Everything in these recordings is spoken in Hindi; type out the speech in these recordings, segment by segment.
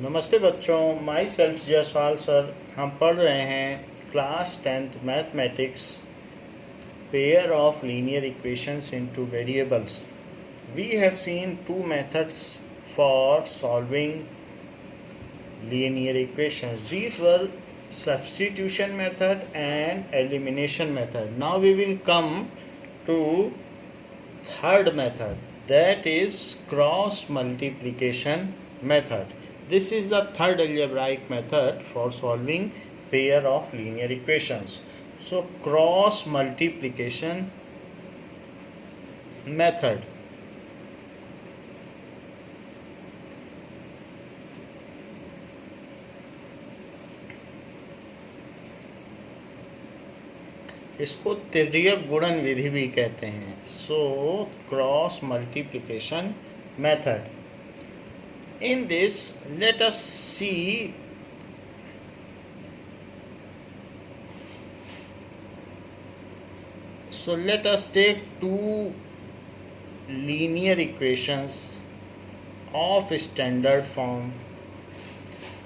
नमस्ते बच्चों, माई सेल्फ जयसवाल सर। हम पढ़ रहे हैं class 10th mathematics, pair of linear equations in two variables. We have seen two methods for solving linear equations. These were substitution method and elimination method. Now we will come to third method, that is cross multiplication method. This is the third algebraic method for solving pair of linear equations. So cross multiplication method. इसको तिर्यक गुणन विधि भी कहते हैं. So cross multiplication method. In this let us see so let us take two linear equations of standard form.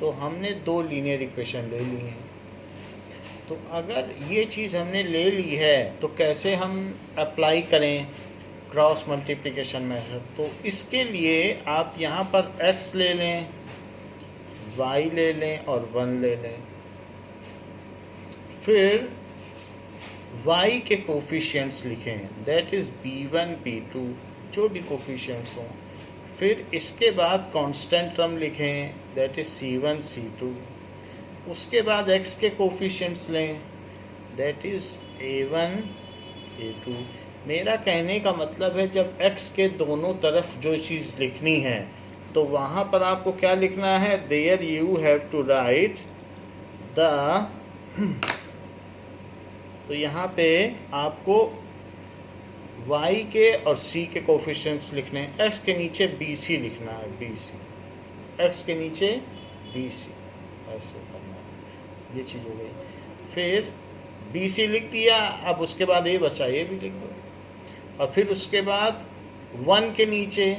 तो हमने दो लीनियर इक्वेशन ले ली हैं. तो अगर ये चीज़ हमने ले ली है तो कैसे हम अप्लाई करें क्रॉस मल्टीप्लिकेशन मेथड. तो इसके लिए आप यहाँ पर x ले लें, y ले लें और 1 ले लें. फिर y के कोफिशिएंट्स लिखें, दैट इज़ b1 b2, जो भी कोफिशिएंट्स हों. फिर इसके बाद कांस्टेंट टर्म लिखें, दैट इज़ c1 c2. उसके बाद x के कोफिशिएंट्स लें, दैट इज़ a1 a2. मेरा कहने का मतलब है जब x के दोनों तरफ जो चीज़ लिखनी है तो वहाँ पर आपको क्या लिखना है, there you have to write the. तो यहाँ पे आपको y के और c के कोफिशिएंट्स लिखने हैं. x के नीचे bc लिखना है, bc, x के नीचे bc, ऐसे करना है. ये चीज़ हो गई. फिर bc लिख दिया. अब उसके बाद a बचा, ये भी लिख दो. और फिर उसके बाद 1 के नीचे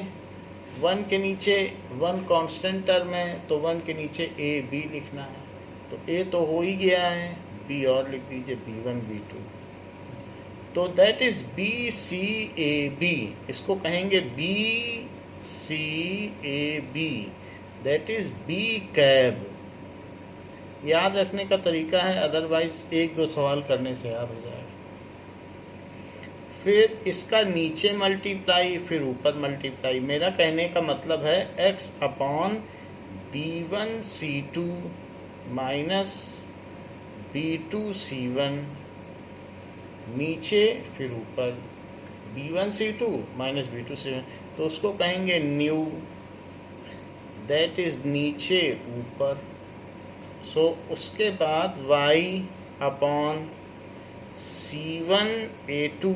1 कांस्टेंट टर्म है तो 1 के नीचे a b लिखना है. तो a तो हो ही गया है, b और लिख दीजिए, b1 b2. तो that is B C A B. इसको कहेंगे B C A B, that is B cab. याद रखने का तरीका है, अदरवाइज एक दो सवाल करने से याद हो जाएगा. फिर इसका नीचे मल्टीप्लाई, फिर ऊपर मल्टीप्लाई. मेरा कहने का मतलब है x upon b1 c2 minus b2 c1, नीचे फिर ऊपर b1 c2 minus b2 c1. तो उसको कहेंगे न्यू, दैट इज नीचे ऊपर. सो उसके बाद y upon c1 a2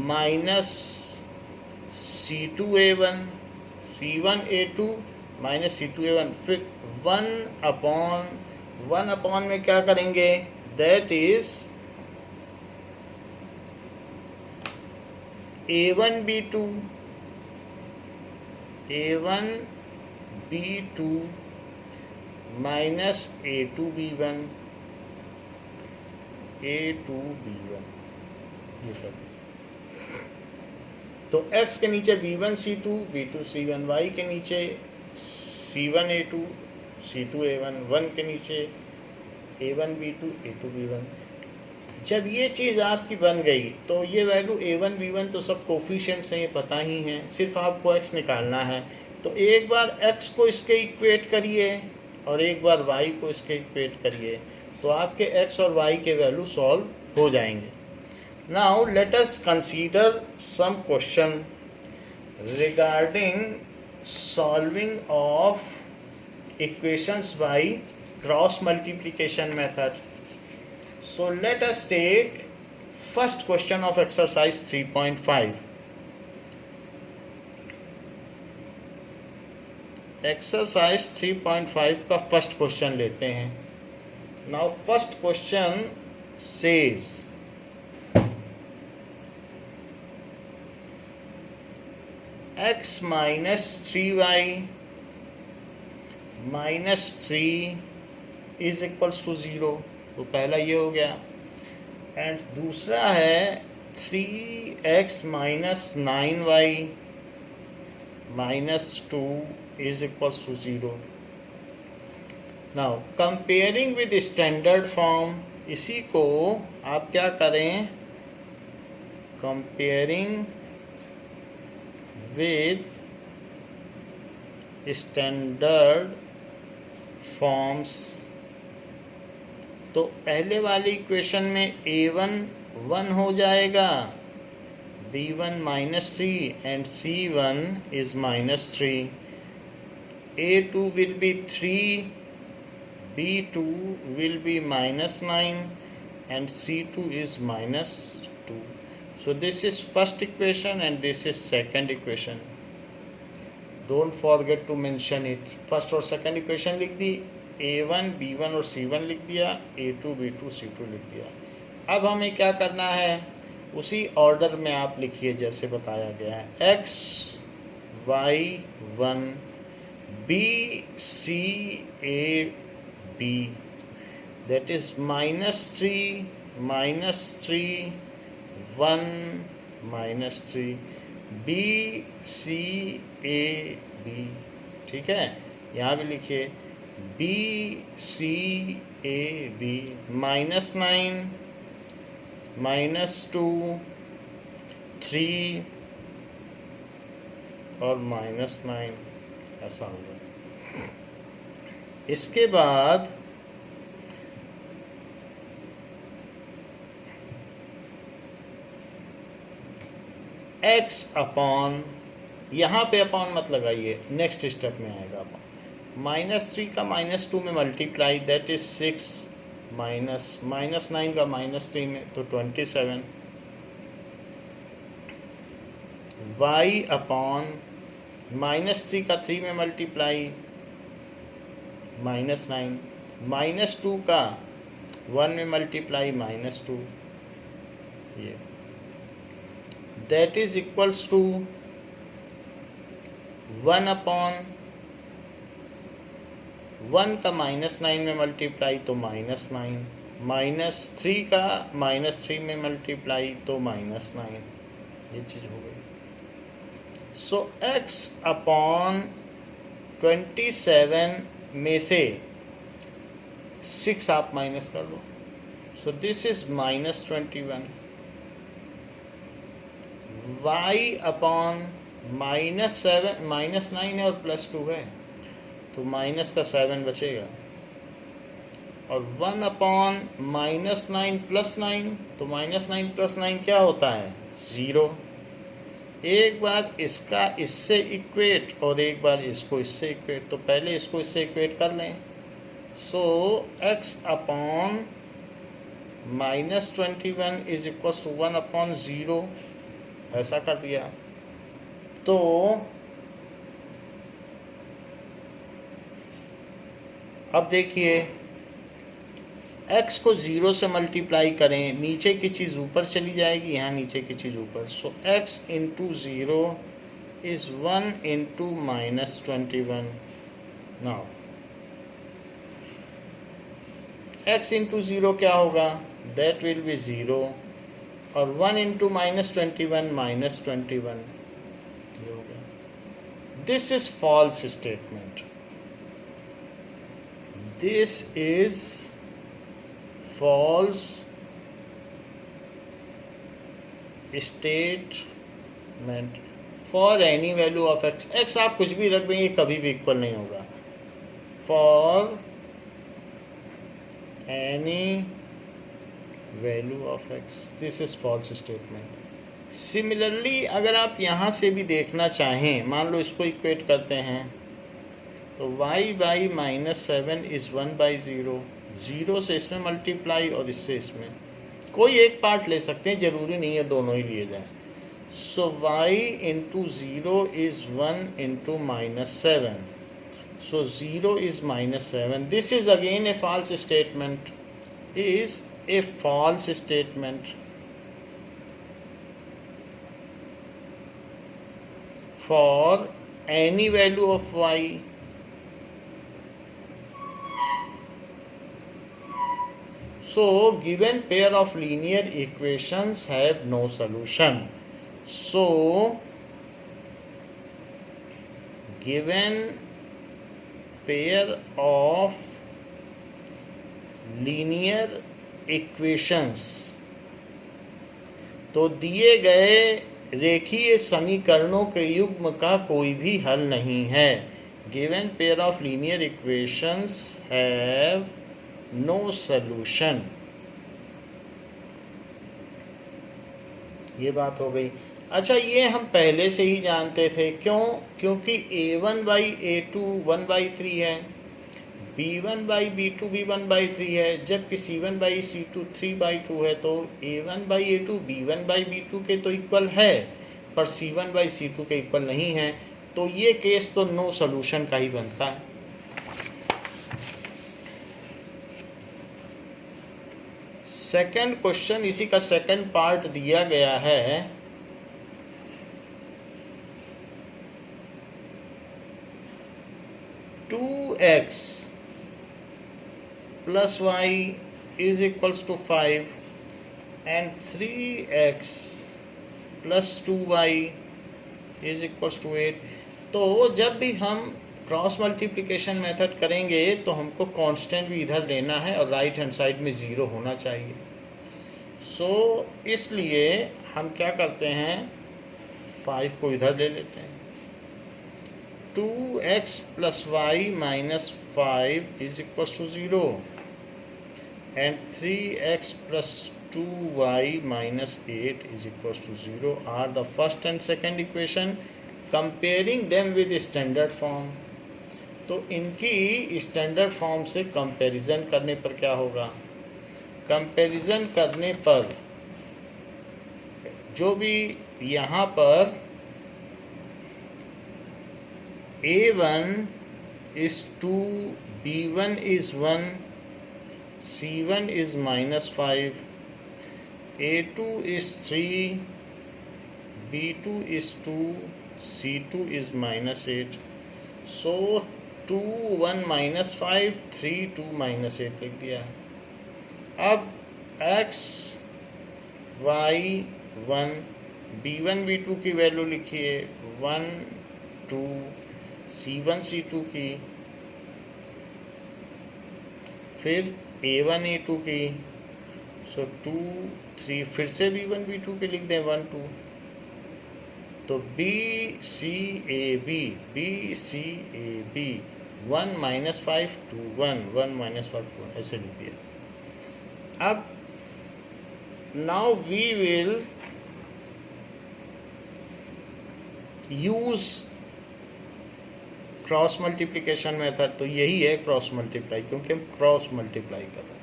minus c2 a1, c1 a2 minus c2 a1. फिर 1 अपॉन में क्या करेंगे, that is a1 b2 minus a2 b1 ये सब. तो x के नीचे b1 c2 b2 c1, y के नीचे c1 a2 c2 a1, 1 के नीचे a1 b2 a2 b1. जब ये चीज़ आपकी बन गई तो ये वैल्यू a1 b1 तो सब कोफिशिएंट्स हैं, ये पता ही हैं, सिर्फ आपको x निकालना है. तो एक बार x को इसके इक्वेट करिए और एक बार y को इसके इक्वेट करिए, तो आपके x और y के वैल्यू सॉल्व हो जाएंगे. Now let us consider some question regarding solving of equations by cross multiplication method. So let us take first question of exercise 3.5. Exercise 3.5 का first question लेते हैं. Now first question says x minus 3y minus 3 is equals to 0, तो पहला ये हो गया। एंड दूसरा है 3x minus 9y minus 2 is equals to 0। Now comparing with standard form, इसी को आप क्या करें, कंपेयरिंग विद स्टैंडर्ड फॉर्म्स, तो पहले वाली इक्वेशन में a1 1 हो जाएगा, b1 minus 3 and c1 is minus 3, a2 will be 3, b2 will be minus 9 and c2 is minus 2. So this is first equation and this is second equation. Don't forget to mention it. First और second equation लिख दी, a1 b1 और c1 लिख दिया, a2 b2 c2 लिख दिया। अब हमें क्या करना है, उसी ऑर्डर में आप लिखिए जैसे बताया गया है, x y 1 b c a b, that is minus 3 minus 3 1 minus 3 b c a b, ठीक है। यहाँ भी लिखिए b c a b, minus 9 minus 2 3 और माइनस 9, ऐसा होगा। इसके बाद x अपॉन, यहाँ पे अपॉन मत लगाइए, नेक्स्ट स्टेप में आएगा अपॉन, माइनस 3 का माइनस 2 में multiply, that is 6 minus minus 9 का माइनस 3 में तो 27, y अपॉन माइनस 3 का 3 में मल्टीप्लाई माइनस 9, माइनस 2 का 1 में मल्टीप्लाई माइनस 2, ये that is equals to 1 upon 1 का माइनस 9 में मल्टीप्लाई तो माइनस 9, माइनस 3 का माइनस 3 में मल्टीप्लाई तो माइनस 9, ये चीज़ हो गई। सो x अपॉन 27 में से 6 आप माइनस कर लो, so this is minus 21, y upon minus 7, minus 9 है और प्लस 2 है तो माइनस का 7 बचेगा, और 1 अपॉन माइनस 9 प्लस 9, तो माइनस 9 प्लस 9 क्या होता है, 0। एक बार इसका इससे इक्वेट और एक बार इसको इससे इक्वेट, तो पहले इसको इससे इक्वेट कर लें। So x upon minus 21 is equal to 1 upon 0, ऐसा कर दिया। तो अब देखिए x को 0 से मल्टीप्लाई करें, नीचे की चीज़ ऊपर चली जाएगी, यहाँ नीचे की चीज़ ऊपर, सो x into 0 is 1 into minus 21। Now x into 0 क्या होगा, दैट विल बी 0, और 1 इंटू माइनस 21 माइनस 21, ये हो गया। This is false statement, this is false statement for any value of x। x आप कुछ भी रख देंगे कभी भी इक्वल नहीं होगा, for any value of x, this is false statement. Similarly अगर आप यहाँ से भी देखना चाहें, मान लो इसको इक्वेट करते हैं, तो y by minus 7 is 1 by 0, 0 से इसमें मल्टीप्लाई और इससे इसमें, कोई एक पार्ट ले सकते हैं, जरूरी नहीं है दोनों ही लिए जाएं। So y into 0 is 1 into minus 7, so 0 is minus 7, this is again a false statement, is a false statement. for any value of y. So given pair of linear equations have no solution. So given pair of linear equations, तो दिए गए रेखीय समीकरणों के युग्म का कोई भी हल नहीं है. Given pair of linear equations have no solution. ये बात हो गई. अच्छा, ये हम पहले से ही जानते थे. क्यों? क्योंकि a1/a2 1/3 है, b1/b2 भी 1/3 है, जबकि c1/c2 3/2 है. तो a1/a2 b1/b2 के तो इक्वल है, पर c1/c2 के इक्वल नहीं है. तो ये केस तो नो सॉल्यूशन का ही बनता है. सेकंड क्वेश्चन, इसी का सेकंड पार्ट दिया गया है. x plus y is equals to 5 and 3x plus 2y is equals to 8. तो जब भी हम क्रॉस मल्टीप्लिकेशन मेथड करेंगे तो हमको कांस्टेंट भी इधर लेना है और राइट हैंड साइड में 0 होना चाहिए. सो इसलिए हम क्या करते हैं, 5 को इधर ले लेते हैं. 2x plus y minus 5 is equals to 0 and 3x plus 2y minus 8 is equals to 0 are the first and second equation. Comparing them with standard form, तो इनकी स्टैंडर्ड फॉर्म से कंपैरिजन करने पर क्या होगा? कंपैरिजन करने पर जो भी यहाँ पर a1 is 2, b1 is 1, c1 is -5, a2 is 3, b2 is 2, c2 is -8. So 2 1 -5 3 2 -8 लिख दिया है. अब x y 1, b1 b2 की वैल्यू लिखिए 1 2, c1 c2 की, फिर a1 a2 की. सो 2 3, फिर से b1 b2 के लिख दें 1 2. तो b c a b 1 -5 2 1 1 -5 2 ऐसे लिख दिया. अब now we will use cross multiplication method. तो यही है क्रॉस मल्टीप्लाई, क्योंकि हम क्रॉस मल्टीप्लाई कर रहे हैं.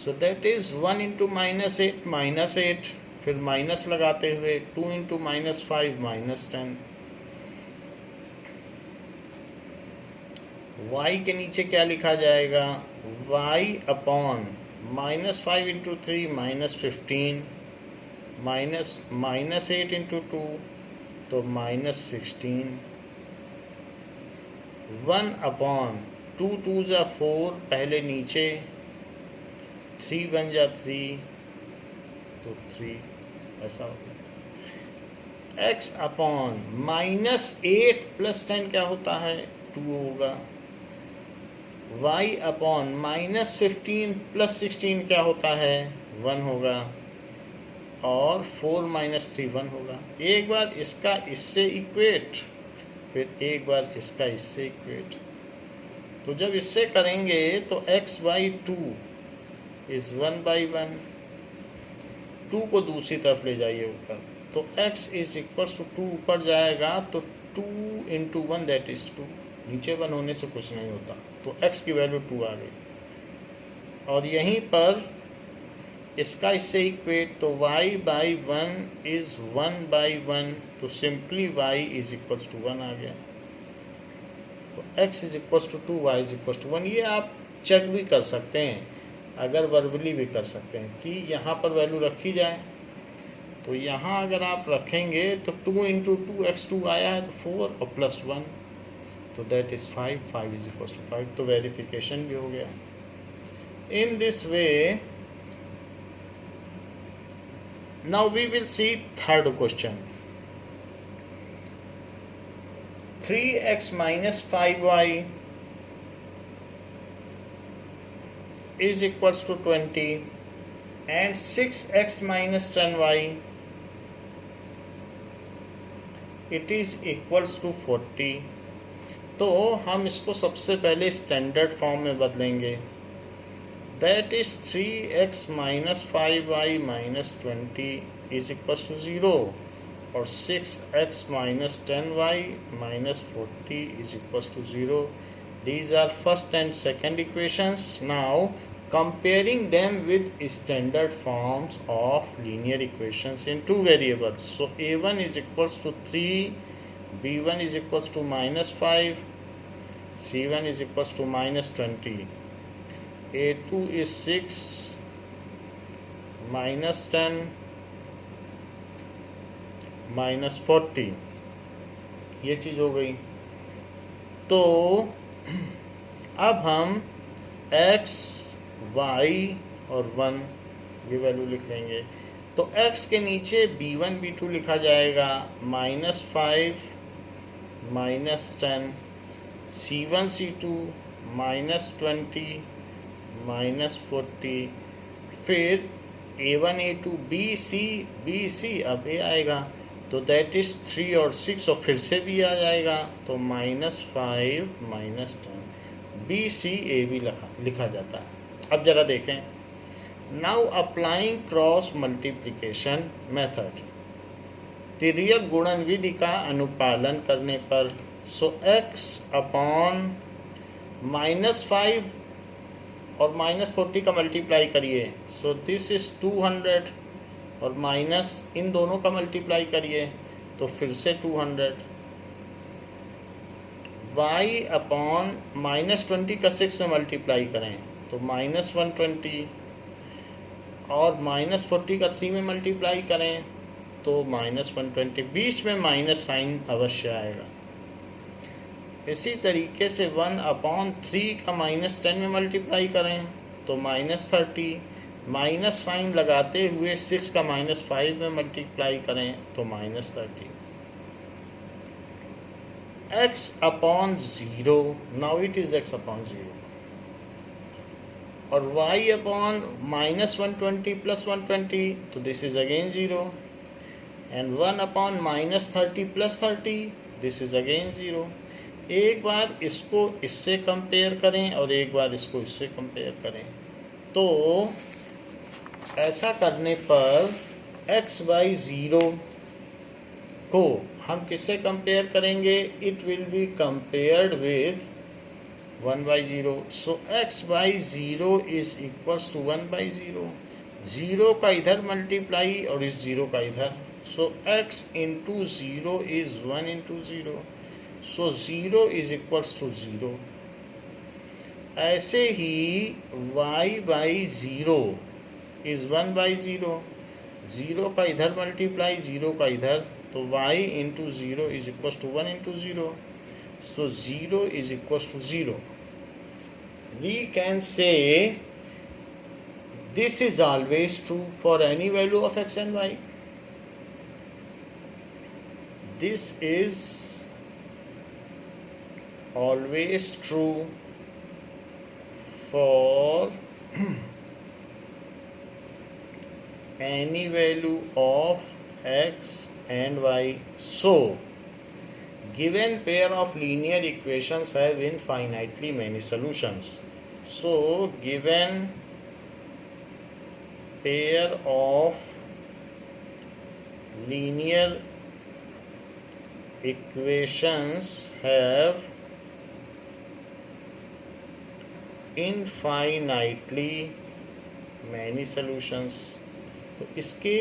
सो दैट इज 1 इंटू -8 -8, फिर माइनस लगाते हुए 2 इंटू -5 -10. y के नीचे क्या लिखा जाएगा? y अपॉन -5 इंटू 3 -15 -8 इंटू 2 तो -16. 1 अपॉन 2 2 जा 4, पहले नीचे 3 1 जा 3 तो 3 ऐसा हो गया. x अपॉन -8 + 10 क्या होता है? 2 होगा. y अपॉन -15 + 16 क्या होता है? 1 होगा. और 4 - 3 1 होगा. एक बार इसका इससे इक्वेट, फिर एक बार इसका इससे इक्वेट. तो जब इससे करेंगे तो x/2 इज 1/1. 2 को दूसरी तरफ ले जाइए ऊपर, तो x इज इक्वल्स टू 2 ऊपर जाएगा तो 2 इंटू 1 दैट इज 2. नीचे 1 होने से कुछ नहीं होता, तो x की वैल्यू 2 आ गई. और यहीं पर इसका इससे इक्वेट, तो y/1 इज 1/1, तो simply y is equals to 1 आ गया. तो x is equals to 2, y is equals to 1. ये आप चेक भी कर सकते हैं, अगर वर्बली भी कर सकते हैं कि यहाँ पर वैल्यू रखी जाए तो यहाँ अगर आप रखेंगे तो 2 इंटू 2x2 आया है तो 4 और प्लस 1 तो that is 5, 5 is equal to 5, तो वेरिफिकेशन भी हो गया. In this way now we will see third question. 3x minus 5y is equals to 20 and 6x minus 10y it is equals to 40. तो हम इसको सबसे पहले स्टैंडर्ड फॉर्म में बदलेंगे. That is 3x minus 5y minus 20 is equals to 0 और 6x minus 10y minus 40 is equals to 0. These are first and second equations. Now comparing them with standard forms of linear equations in two variables. So a1 is equals to 3, b1 is equals to minus 5, c1 is equals to minus 20, a2 is 6, minus 10, minus 40. ये चीज़ हो गई. तो अब हम x, y और 1 ये वैल्यू लिख लेंगे. तो x के नीचे b1 b2 लिखा जाएगा, minus 5, minus 10, c1 c2 minus 20, minus 40, फिर a1 a2 b c अब a आएगा तो दैट इज़ 3 और 6 और फिर से भी आ जाएगा तो minus 5 minus 10 B C A भी लिखा जाता है. अब ज़रा देखें. Now applying cross multiplication method, तिर्यक गुणन विधि का अनुपालन करने पर, सो x अपॉन -5 और -40 का मल्टीप्लाई करिए, सो दिस इज 200 और माइनस इन दोनों का मल्टीप्लाई करिए तो फिर से 200. y अपॉन -20 का 6 में मल्टीप्लाई करें तो -120 और -40 का 3 में मल्टीप्लाई करें तो -120. बीच में माइनस साइन अवश्य आएगा. इसी तरीके से 1/3 का -10 में मल्टीप्लाई करें तो -30, माइनस साइन लगाते हुए 6 का -5 में मल्टीप्लाई करें तो -30. x upon 0, now it is x upon 0 और y अपॉन -120 प्लस 120 तो this is again 0 and 1 upon -30 plus 30 this is again 0. एक बार इसको इससे कंपेयर करें और एक बार इसको इससे कंपेयर करें. तो ऐसा करने पर x बाई 0 को हम किससे कंपेयर करेंगे? It will be compared with 1 by 0. So x by 0 is equals to 1 by 0. 0 का इधर मल्टीप्लाई और इस 0 का इधर. So x into 0 is 1 into 0. So 0 is equals to 0. ऐसे ही y बाई 0 इज 1 बाई 0. 0 का इधर मल्टीप्लाई 0 का इधर तो y into 0 is equals to 1 into 0. So 0 is equals to 0. We can say this is always true for any value of x and y. This is always true for any value of x and y. So given pair of linear equations have infinitely many solutions. So given pair of linear equations have infinitely many solutions. तो इसके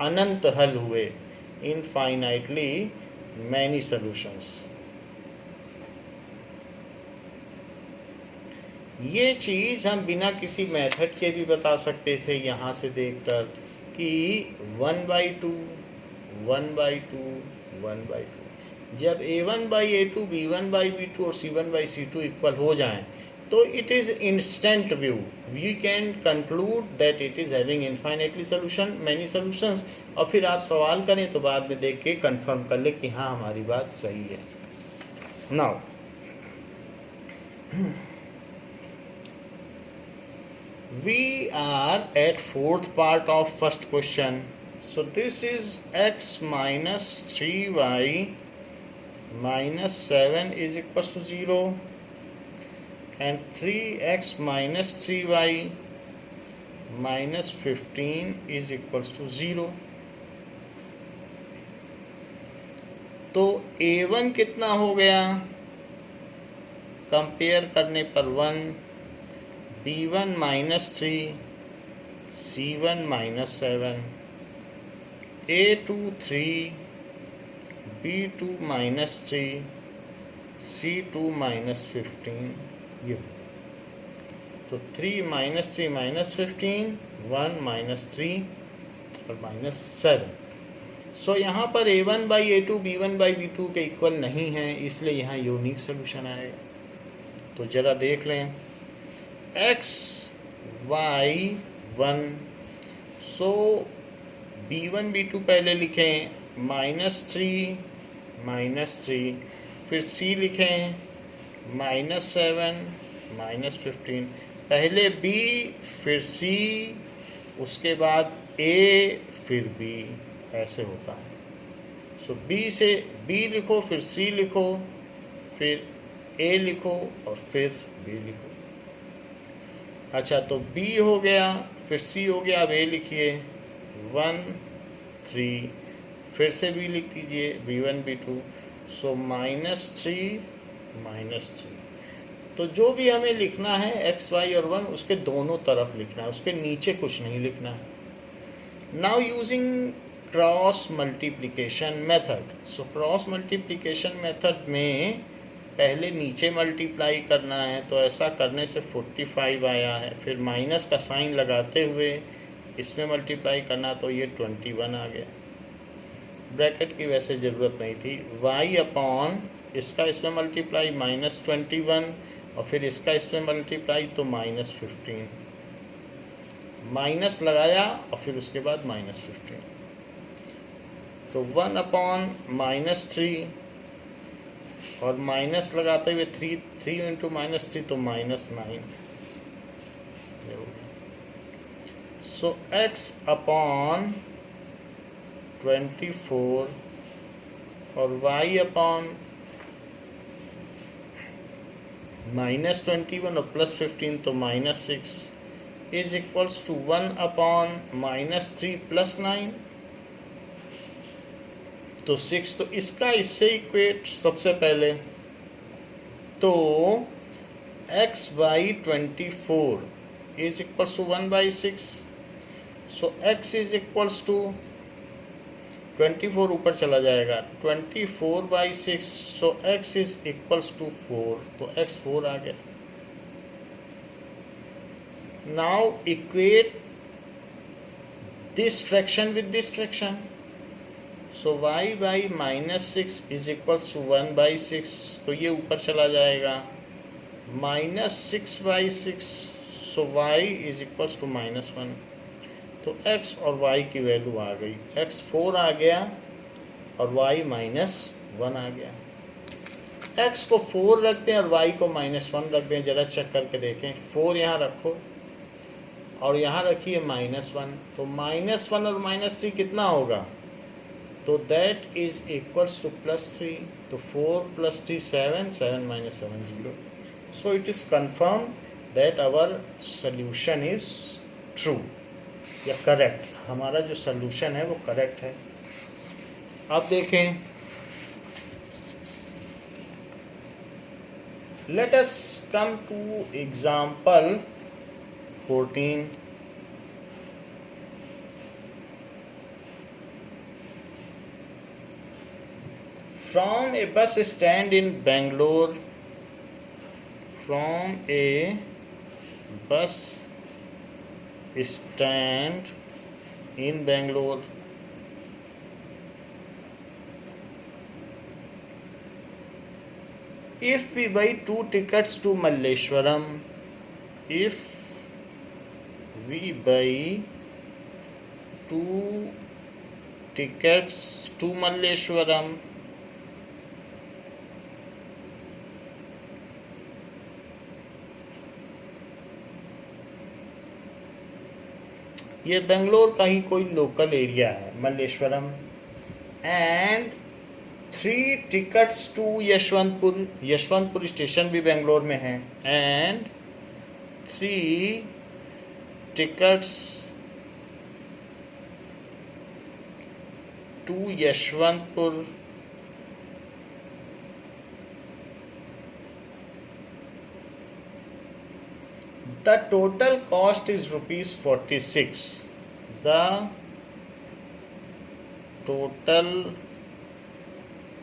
अनंत हल हुए, infinitely many solutions. ये चीज़ हम बिना किसी मेथड के भी बता सकते थे यहाँ से देखकर, कि 1/2 1/2 1/2 जब A1/A2 B1/B2 और C1/C2 इक्वल हो जाएं तो it is instant view, we can conclude that it is having infinitely solution, many solutions, और फिर आप सवाल करें तो बाद में देख के कंफर्म कर ले कि हाँ हमारी बात सही है. Now we are at fourth part of first question. So this is x minus 3y minus 7 is equals to 0 and 3x minus 3y minus 15 is equals to 0. तो a1 कितना हो गया, कंपेयर करने पर 1, b1 minus 3, c1 minus 7, a2 3, b2 minus 3, c2 minus 15. ये तो 3 माइनस 3 माइनस 15, 1 माइनस 3 और माइनस 7. सो यहाँ पर a1/a2 b1/b2 के इक्वल नहीं है, इसलिए यहाँ यूनिक सोल्यूशन आएगा. तो जरा देख लें x y 1. सो b1 b2 पहले लिखें -3 -3, फिर c लिखें -7 -15. पहले b फिर c उसके बाद a फिर b, ऐसे होता है. सो b से b लिखो, फिर c लिखो, फिर a लिखो और फिर b लिखो. अच्छा, तो b हो गया, फिर c हो गया, अब a लिखिए 1 3, फिर से b लिख दीजिए b1 b2. सो -3 -3. तो जो भी हमें लिखना है x y और 1 उसके दोनों तरफ लिखना है, उसके नीचे कुछ नहीं लिखना है. Now using cross multiplication method. सो क्रॉस मल्टीप्लिकेशन मेथड में पहले नीचे मल्टीप्लाई करना है, तो ऐसा करने से 45 आया है. फिर माइनस का साइन लगाते हुए इसमें मल्टीप्लाई करना, तो ये 21 आ गया. ब्रैकेट की वैसे ज़रूरत नहीं थी. y अपॉन इसका इसमें मल्टीप्लाई -21 और फिर इसका इसमें मल्टीप्लाई तो -15. माइनस लगाया और फिर उसके बाद -15. तो 1 अपॉन -3 और माइनस लगाते हुए 3 इंटू -3 तो -9. सो x अपॉन 24 और y अपॉन -21 और +15 तो -6 इज इक्वल्स टू 1 अपॉन -3 + 9 तो 6. तो इसका इससे इक्वेट सबसे पहले तो x/24 is equals to 1/6. So x is equals to 24 ऊपर चला जाएगा 24/6. So x is equals to 4. तो x 4 आ गया. Now equate this fraction with this fraction. So y/-6 is equals to 1/6. तो ये ऊपर चला जाएगा -6/6. So y is equals to -1. तो x और y की वैल्यू आ गई. x 4 आ गया और y -1 आ गया. x को 4 रखते हैं और y को -1 रखते हैं. ज़रा चेक करके देखें. 4 यहाँ रखो और यहाँ रखिए -1. तो -1 और -3 कितना होगा, तो दैट इज इक्वल्स टू +3. तो 4 + 3 7, 7 - 7 0. So it is confirm that our solution is true या करेक्ट. हमारा जो सोल्यूशन है वो करेक्ट है. अब देखें, let us come to example 14. From a bus stand in Bangalore, from a bus stand in Bangalore. If we buy 2 tickets to Malleshwaram, if we buy 2 tickets to Malleshwaram, ये बेंगलोर का ही कोई लोकल एरिया है Malleshwaram, and 3 tickets to Yeshwantpur, Yeshwantpur station भी बेंगलोर में है, and 3 tickets to Yeshwantpur The total cost is ₹46. The total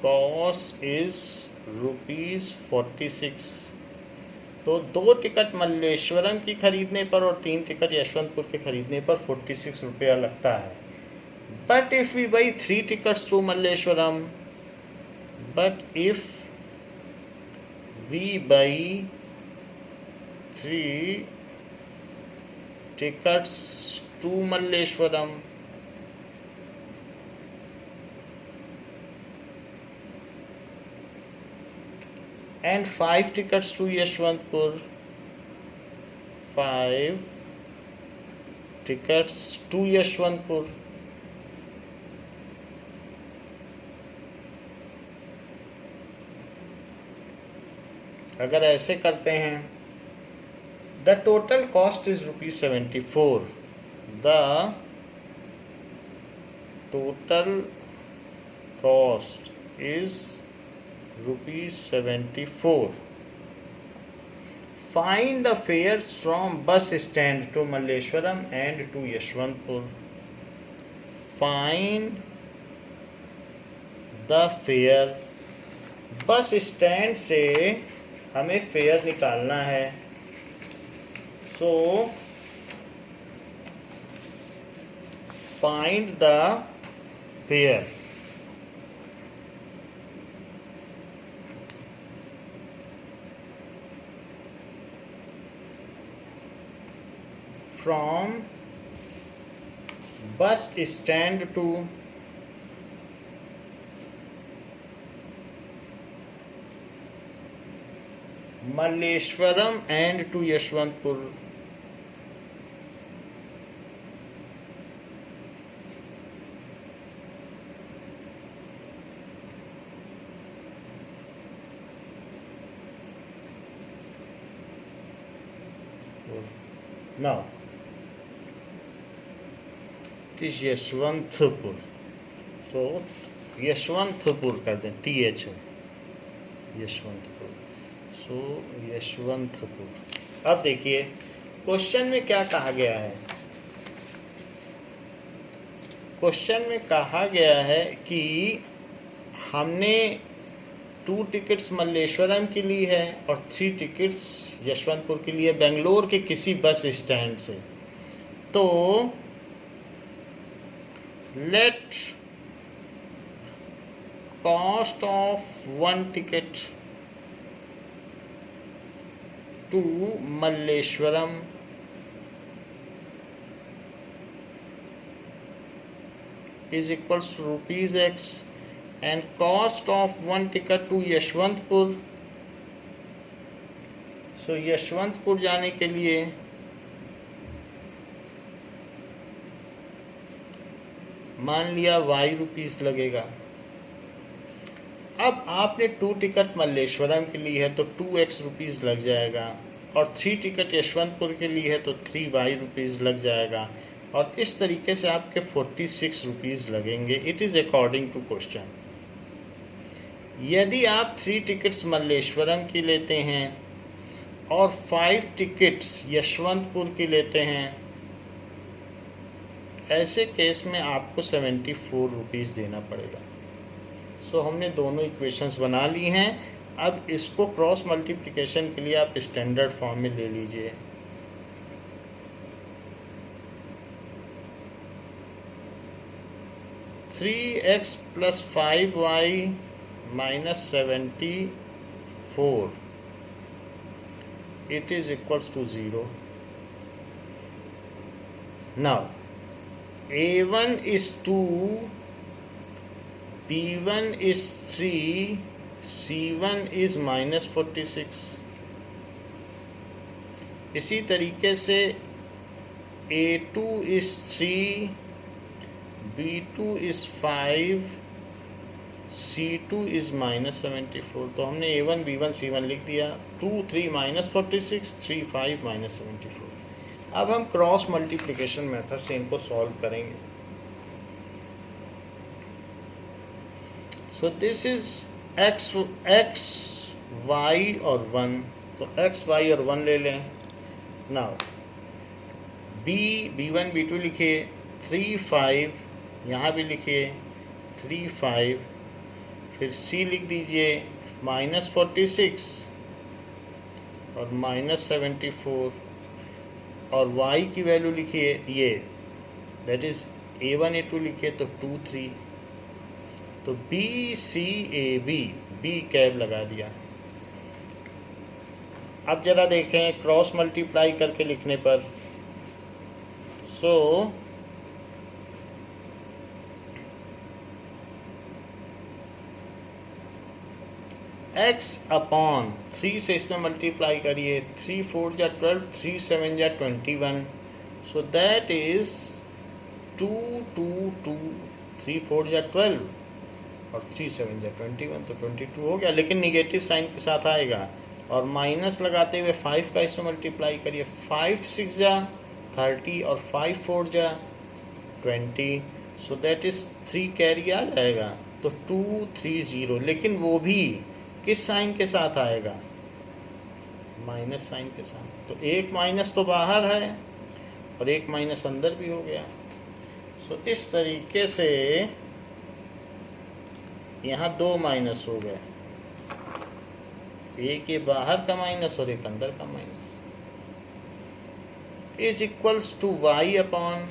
cost is ₹46. तो 2 टिकट मल्लेश्वरम की खरीदने पर और 3 टिकट यशवंतपुर के खरीदने पर 46 रुपया लगता है. But if we buy 3 tickets to Malleshwaram, but if we buy 3 tickets to Malleshwaram, and 5 tickets to Yashwantpur, 5 tickets to Yashwantpur, अगर ऐसे करते हैं, the total cost is ₹74. The total cost is ₹74. Find the fares from bus stand to Malleshwaram and to Yashwantpur. Find the fare. बस स्टैंड से हमें फेयर निकालना है. So find the fare. From bus stand to Malleshwaram and to Yashwantpur. Now it is Yesvantpur, तो यशवंतपुर कर दें, TH है यशवंतपुर. सो यशवंतपुर. अब देखिए क्वेश्चन में क्या कहा गया है. क्वेश्चन में कहा गया है कि हमने 2 टिकट्स मल्लेश्वरम के लिए है और 3 टिकट्स यशवंतपुर के लिए बेंगलोर के किसी बस स्टैंड से. तो let cost of 1 ticket to Malleshwaram is equals to ₹X and cost of 1 ticket to Yeshwanthpur. So Yeshwanthpur जाने के लिए मान लिया ₹Y लगेगा. अब आपने 2 टिकट मल्लेश्वरम के लिए है तो ₹2 लग जाएगा, और 3 टिकट यशवंतपुर के लिए है तो ₹3 लग जाएगा, और इस तरीके से आपके ₹46 लगेंगे. It is according to question. यदि आप 3 टिकट्स मल्लेश्वरम की लेते हैं और 5 टिकट्स यशवंतपुर की लेते हैं, ऐसे केस में आपको ₹74 देना पड़ेगा. सो हमने दोनों इक्वेशंस बना ली हैं. अब इसको क्रॉस मल्टीप्लिकेशन के लिए आप स्टैंडर्ड फॉर्म में ले लीजिए. 3x plus 5y minus 74, it is equals to 0. Now a1 is 2, b1 is 3, c1 is minus 46. इसी तरीके से a2 is 3, b2 is 5, c2 is minus 74. तो हमने a1 b1 c1 लिख दिया. 2 3 minus 46, 3 5 minus 74. अब हम क्रॉस मल्टीप्लिकेशन मेथड से इनको सॉल्व करेंगे. सो दिस इज x y और 1. तो x y और 1 ले लें. नाउ b1 b2 लिखिए 3 5, यहाँ भी लिखिए 3 5, फिर c लिख दीजिए minus 46 और minus 74, और y की वैल्यू लिखिए ये, दैट इज a1 a2 लिखिए तो 2 3. तो b c a b, b cab लगा दिया. अब जरा देखें क्रॉस मल्टीप्लाई करके लिखने पर. सो x अपॉन 3 से इसमें मल्टीप्लाई करिए. 3 4 जा 12, 3 7 जा 21. So that is 2 2 2. 3 4 जा 12 और 3 7 जा 21, तो 22 हो गया, लेकिन निगेटिव साइन के साथ आएगा. और माइनस लगाते हुए 5 का इसमें मल्टीप्लाई करिए. 5 6 जा 30 और 5 4 जा 20. सो दैट इज 3 कैरी आ जाएगा. तो 2 3 0, लेकिन वो भी किस साइन के साथ आएगा? माइनस साइन के साथ. तो एक माइनस तो बाहर है और एक माइनस अंदर भी हो गया. सो इस तरीके से यहाँ 2 माइनस हो गए. एक ये बाहर का माइनस और एक अंदर का minus. Is equals to y upon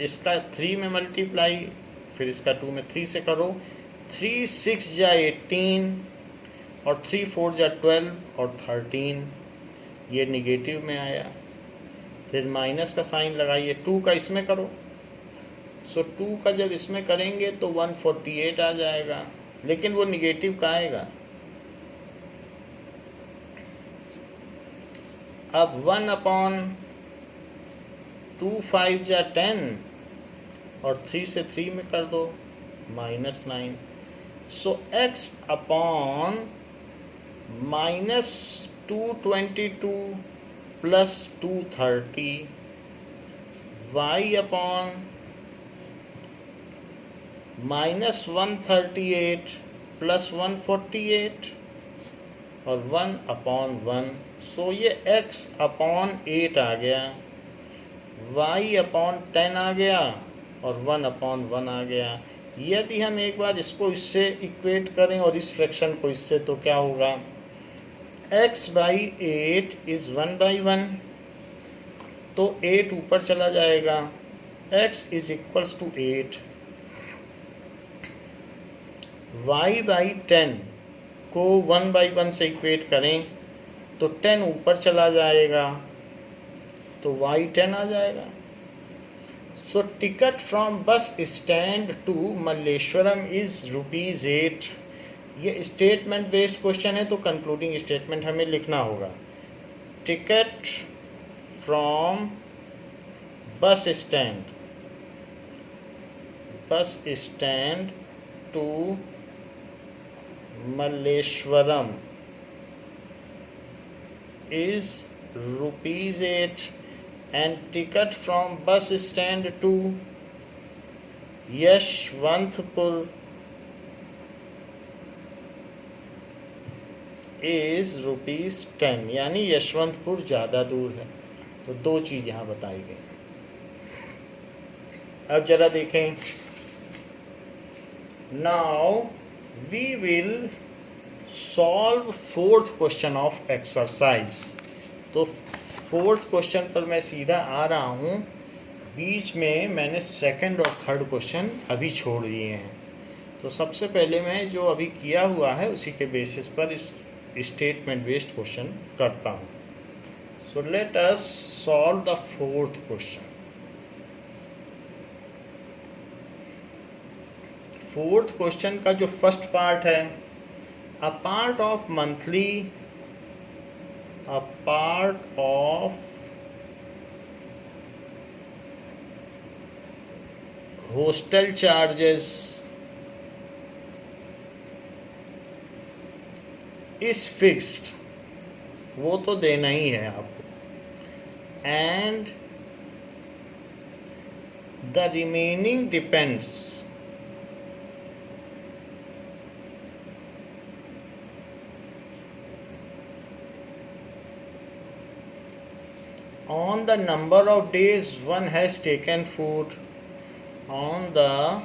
इसका 3 में मल्टीप्लाई, फिर इसका 2 में 3 से करो. 3 6 जा 18 और 3 4 जा 12 और 13. ये निगेटिव में आया. फिर माइनस का साइन लगाइए. 2 का इसमें करो. सो 2 का जब इसमें करेंगे तो 148 आ जाएगा, लेकिन वो निगेटिव का आएगा. अब 1 अपॉन 2 5 जा 10 और 3 से 3 में कर दो minus 9. सो x upon minus 222 plus 230, y upon minus 138 plus 148 और 1 अपॉन 1. सो ये x अपॉन 8 आ गया, y अपॉन 10 आ गया और 1 अपॉन 1 आ गया. यदि हम एक बार इसको इससे इक्वेट करें और इस फ्रैक्शन को इससे, तो क्या होगा? x बाई 8 इज़ 1 बाई 1, तो 8 ऊपर चला जाएगा. x is equals to 8. y by 10 को 1 बाई 1 से इक्वेट करें तो 10 ऊपर चला जाएगा, तो y 10 आ जाएगा. So ticket from bus stand to Malleshwaram is ₹8. ये स्टेटमेंट बेस्ड क्वेश्चन है, तो कंक्लूडिंग स्टेटमेंट हमें लिखना होगा. Ticket from bus stand to Malleshwaram is ₹8 and ticket from bus stand to Yeshwantpur is ₹10. यानी यशवंतपुर ज़्यादा दूर है. तो 2 चीज़ यहाँ बताई गई. अब जरा देखें. Now we will solve 4th question of exercise. तो 4th क्वेश्चन पर मैं सीधा आ रहा हूँ. बीच में मैंने सेकंड और थर्ड क्वेश्चन अभी छोड़ दिए हैं। तो सबसे पहले मैं जो अभी किया हुआ है उसी के बेसिस पर इस स्टेटमेंट बेस्ड क्वेश्चन करता हूँ। So let us solve the fourth question. Fourth question का जो फर्स्ट पार्ट है, a part of hostel charges is fixed, वो तो देना ही है आपको, and the remaining depends on the number of days one has taken food, on the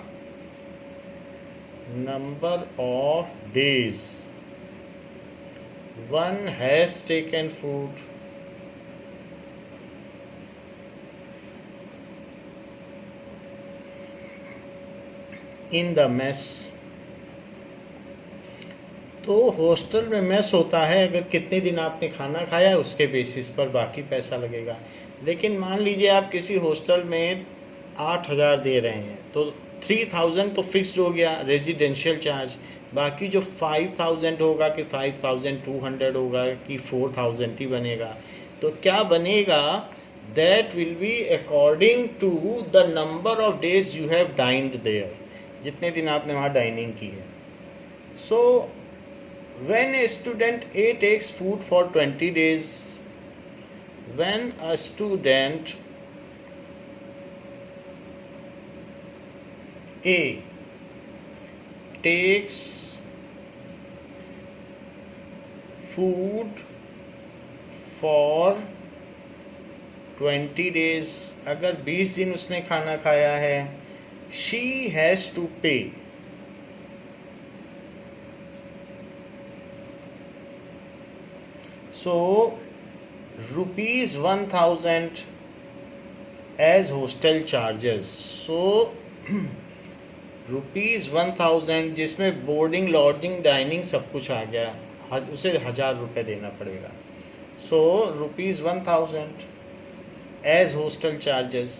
number of days one has taken food in the mess। तो हॉस्टल में मेस होता है, अगर कितने दिन आपने खाना खाया उसके बेसिस पर बाकी पैसा लगेगा। लेकिन मान लीजिए आप किसी हॉस्टल में 8,000 दे रहे हैं तो 3,000 तो फिक्स्ड हो गया रेजिडेंशियल चार्ज, बाकी जो 5,000 होगा कि 5,200 होगा कि 4,000 ही बनेगा। तो क्या बनेगा, that will be according to the number of days you have dined there, जितने दिन आपने वहाँ डाइनिंग की है। सो when a student A takes food for 20 days, when a student A takes food for 20 days, अगर 20 दिन उसने खाना खाया है, she has to pay so ₹1,000 as hostel charges। so ₹1,000 जिसमें बोर्डिंग लॉजिंग डाइनिंग सब कुछ आ गया, उसे 1,000 रुपये देना पड़ेगा। सो ₹1,000 as hostel charges।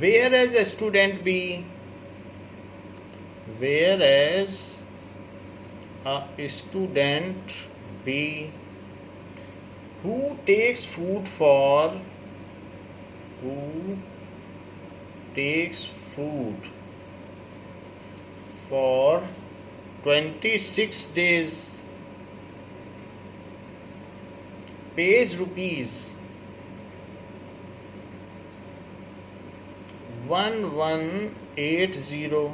whereas a student B who takes food for 26 days pays ₹1,180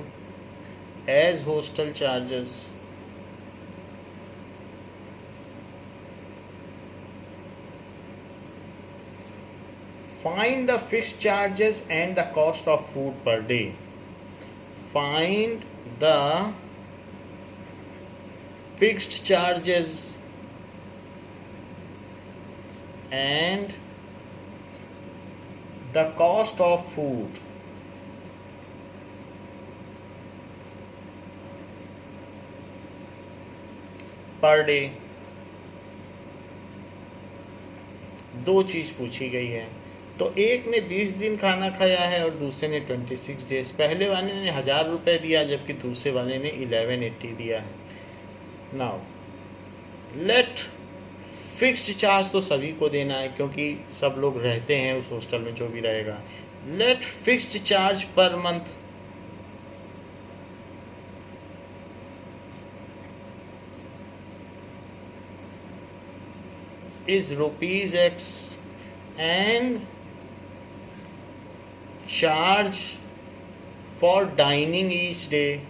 as hostel charges। Find the fixed charges and the cost of food per day। Find the fixed charges and the cost of food per day. दो चीज़ पूछी गई है, तो एक ने 20 दिन खाना खाया है और दूसरे ने 26 डेज। पहले वाले ने 1,000 रुपये दिया जबकि दूसरे वाले ने 1180 दिया है। नाउ लेट फिक्स्ड चार्ज तो सभी को देना है क्योंकि सब लोग रहते हैं उस हॉस्टल में, जो भी रहेगा। Let fixed charge per month is ₹X and charge for dining each day,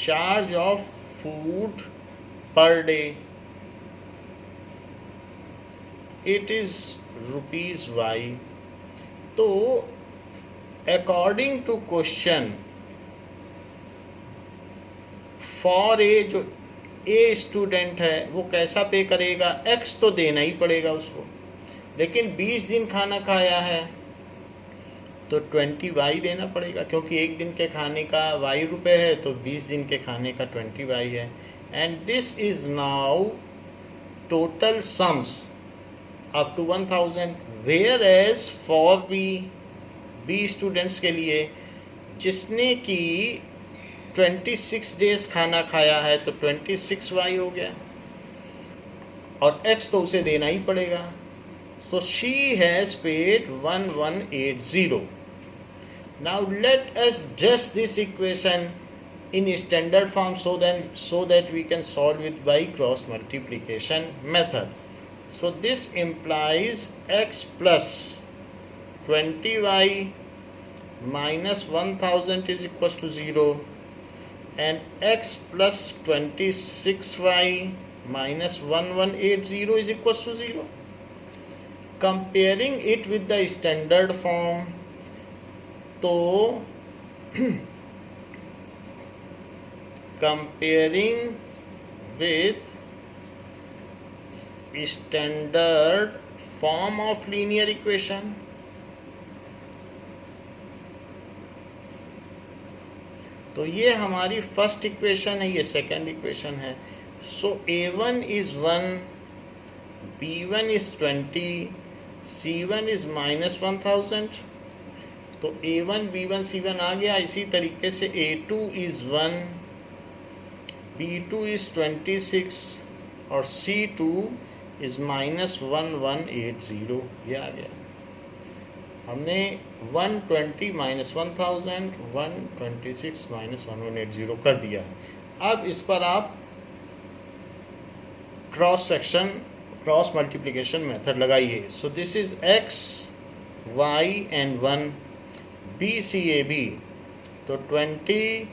charge of food per day, it is ₹Y। तो according to question for A जो ए स्टूडेंट है वो कैसा पे करेगा, एक्स तो देना ही पड़ेगा उसको, लेकिन 20 दिन खाना खाया है तो 20 वाई देना पड़ेगा, क्योंकि एक दिन के खाने का वाई रुपए है तो 20 दिन के खाने का 20 वाई है। And this is now total sums up to 1000, whereas for B students के लिए जिसने कि 26 डेज खाना खाया है तो 26 वाई हो गया, और एक्स तो उसे देना ही पड़ेगा। So she has paid 1180। Now let us dress this equation in standard form so that we can solve it by cross multiplication method. So this implies x plus 20y minus 1000 is equals to 0 and x plus 26y minus 1180 is equals to 0. Comparing it with the standard form, तो comparing with standard form of linear equation, तो ये हमारी फर्स्ट इक्वेशन है, ये सेकंड इक्वेशन है। सो a1 is 1, b1 is 20, c1 is minus 1000, तो a1 b1 c1 आ गया। इसी तरीके से a2 इज 1, b2 इज 26 और c2 इज माइनस 1180, ये आ गया। हमने 120 माइनस 1000, 126 माइनस 1180 कर दिया है। अब इस पर आप क्रॉस मल्टीप्लिकेशन मेथड लगाइए। सो this is x, y and 1 BCAB, तो 20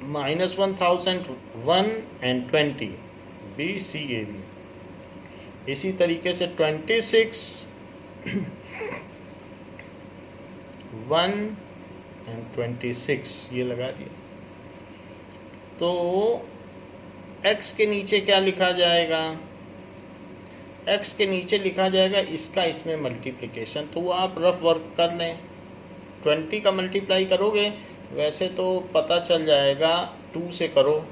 माइनस 1000 1 एंड 20 BCAB। इसी तरीके से 26 1 एंड 26 ये लगा दिया। तो x के नीचे क्या लिखा जाएगा, x के नीचे लिखा जाएगा इसका इसमें मल्टीप्लिकेशन, तो वो आप रफ वर्क कर लें। 20 का मल्टीप्लाई करोगे वैसे तो पता चल जाएगा, 2 से करो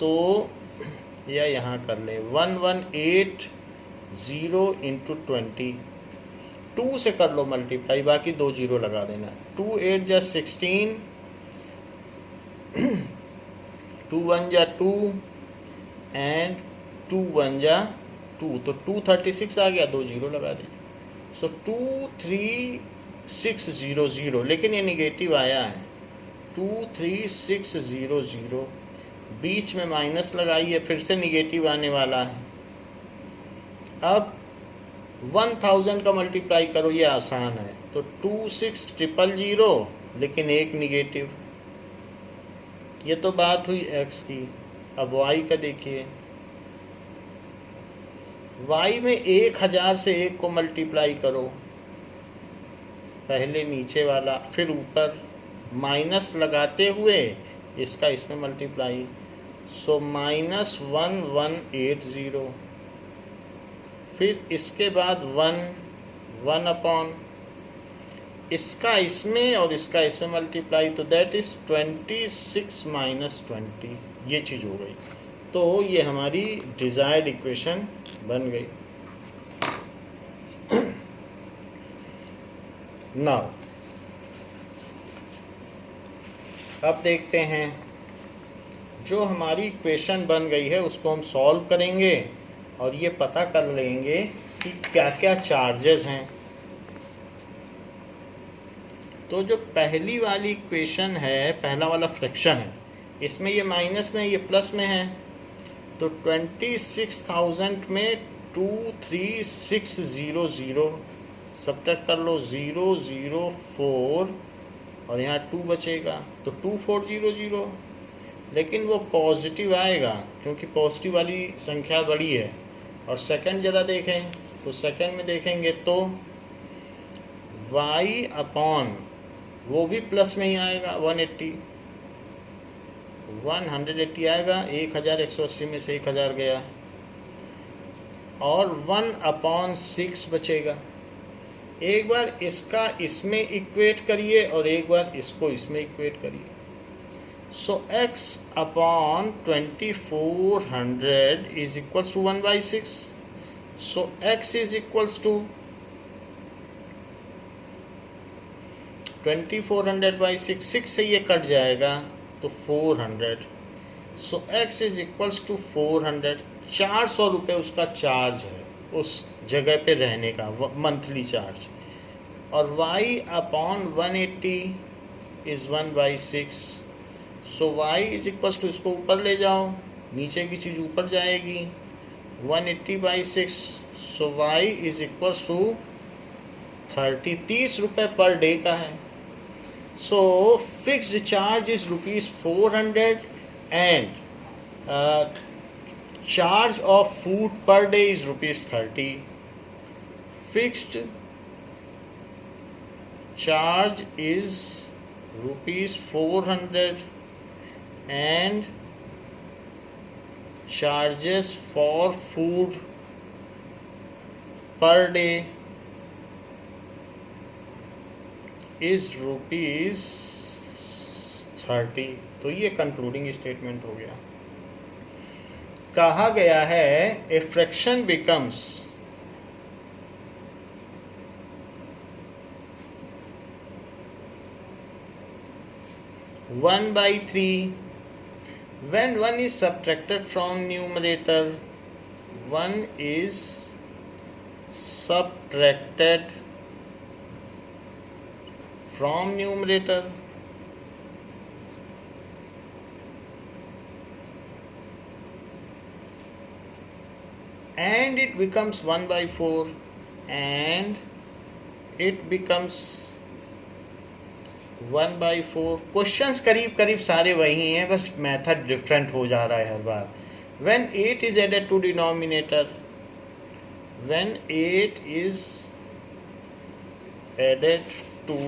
तो या यहाँ कर ले 1180 इंटू 20, 2 से कर लो मल्टीप्लाई, बाकी 2 जीरो लगा देना। 2 8 जा 16, 2 1 जा 2 एंड 2 1 जा 2, तो 236 आ गया, 2 जीरो लगा दीजिए। सो 23600, लेकिन ये निगेटिव आया है, 23600, बीच में माइनस लगाइए, फिर से निगेटिव आने वाला है। अब 1000 का मल्टीप्लाई करो, ये आसान है, तो 26000, लेकिन एक निगेटिव। ये तो बात हुई x की। अब y का देखिए, y में 1000 से 1 को मल्टीप्लाई करो, पहले नीचे वाला फिर ऊपर, माइनस लगाते हुए इसका इसमें मल्टीप्लाई, सो माइनस 1180, फिर इसके बाद 1 अपॉन इसका इसमें और इसका इसमें मल्टीप्लाई, तो दैट इज 26 माइनस 20, ये चीज़ हो गई। तो ये हमारी डिजायर्ड इक्वेशन बन गई। नाउ अब देखते हैं, जो हमारी इक्वेशन बन गई है उसको हम सॉल्व करेंगे और ये पता कर लेंगे कि क्या क्या चार्जेस हैं। तो जो पहली वाली इक्वेशन है, पहला वाला फ्रैक्शन है, इसमें ये माइनस में ये प्लस में है, तो 26000 में 23600 सब्ट्रैक्ट कर लो, 004 और यहाँ 2 बचेगा, तो 2400, लेकिन वो पॉजिटिव आएगा क्योंकि पॉजिटिव वाली संख्या बड़ी है। और सेकंड ज़रा देखें, तो सेकंड में देखेंगे तो y अपॉन वो भी प्लस में ही आएगा 180, 180 आएगा, 1180 में से 1000 गया और 1/6 बचेगा। एक बार इसका इसमें इक्वेट करिए और एक बार इसको इसमें इक्वेट करिए। So x/2400 is equals to 1/6। So x is equals to 2400/6, 6 से ये कट जाएगा तो 400। So x is equals to 400। 400 रुपये उसका चार्ज है उस जगह पे रहने का, मंथली चार्ज। और y/180 is 1/6। So y is equals to, इसको ऊपर ले जाओ, नीचे की चीज़ ऊपर जाएगी, 180/6। सो y इज इक्वल्स टू 30 रुपये पर डे का है। सो fixed charge is ₹400 and charge of food per day is ₹30. Fixed charge is ₹400 and charges for food per day is ₹30। तो ये कंक्लूडिंग स्टेटमेंट हो गया। कहा गया है a fraction becomes (1/3) when 1 is subtracted from numerator. 1 is subtracted from numerator and it becomes 1/4 and it becomes 1/4। Questions करीब करीब सारे वही हैं, बस मेथड डिफरेंट हो जा रहा है हर बार। when 8 is added to denominator, when 8 is added to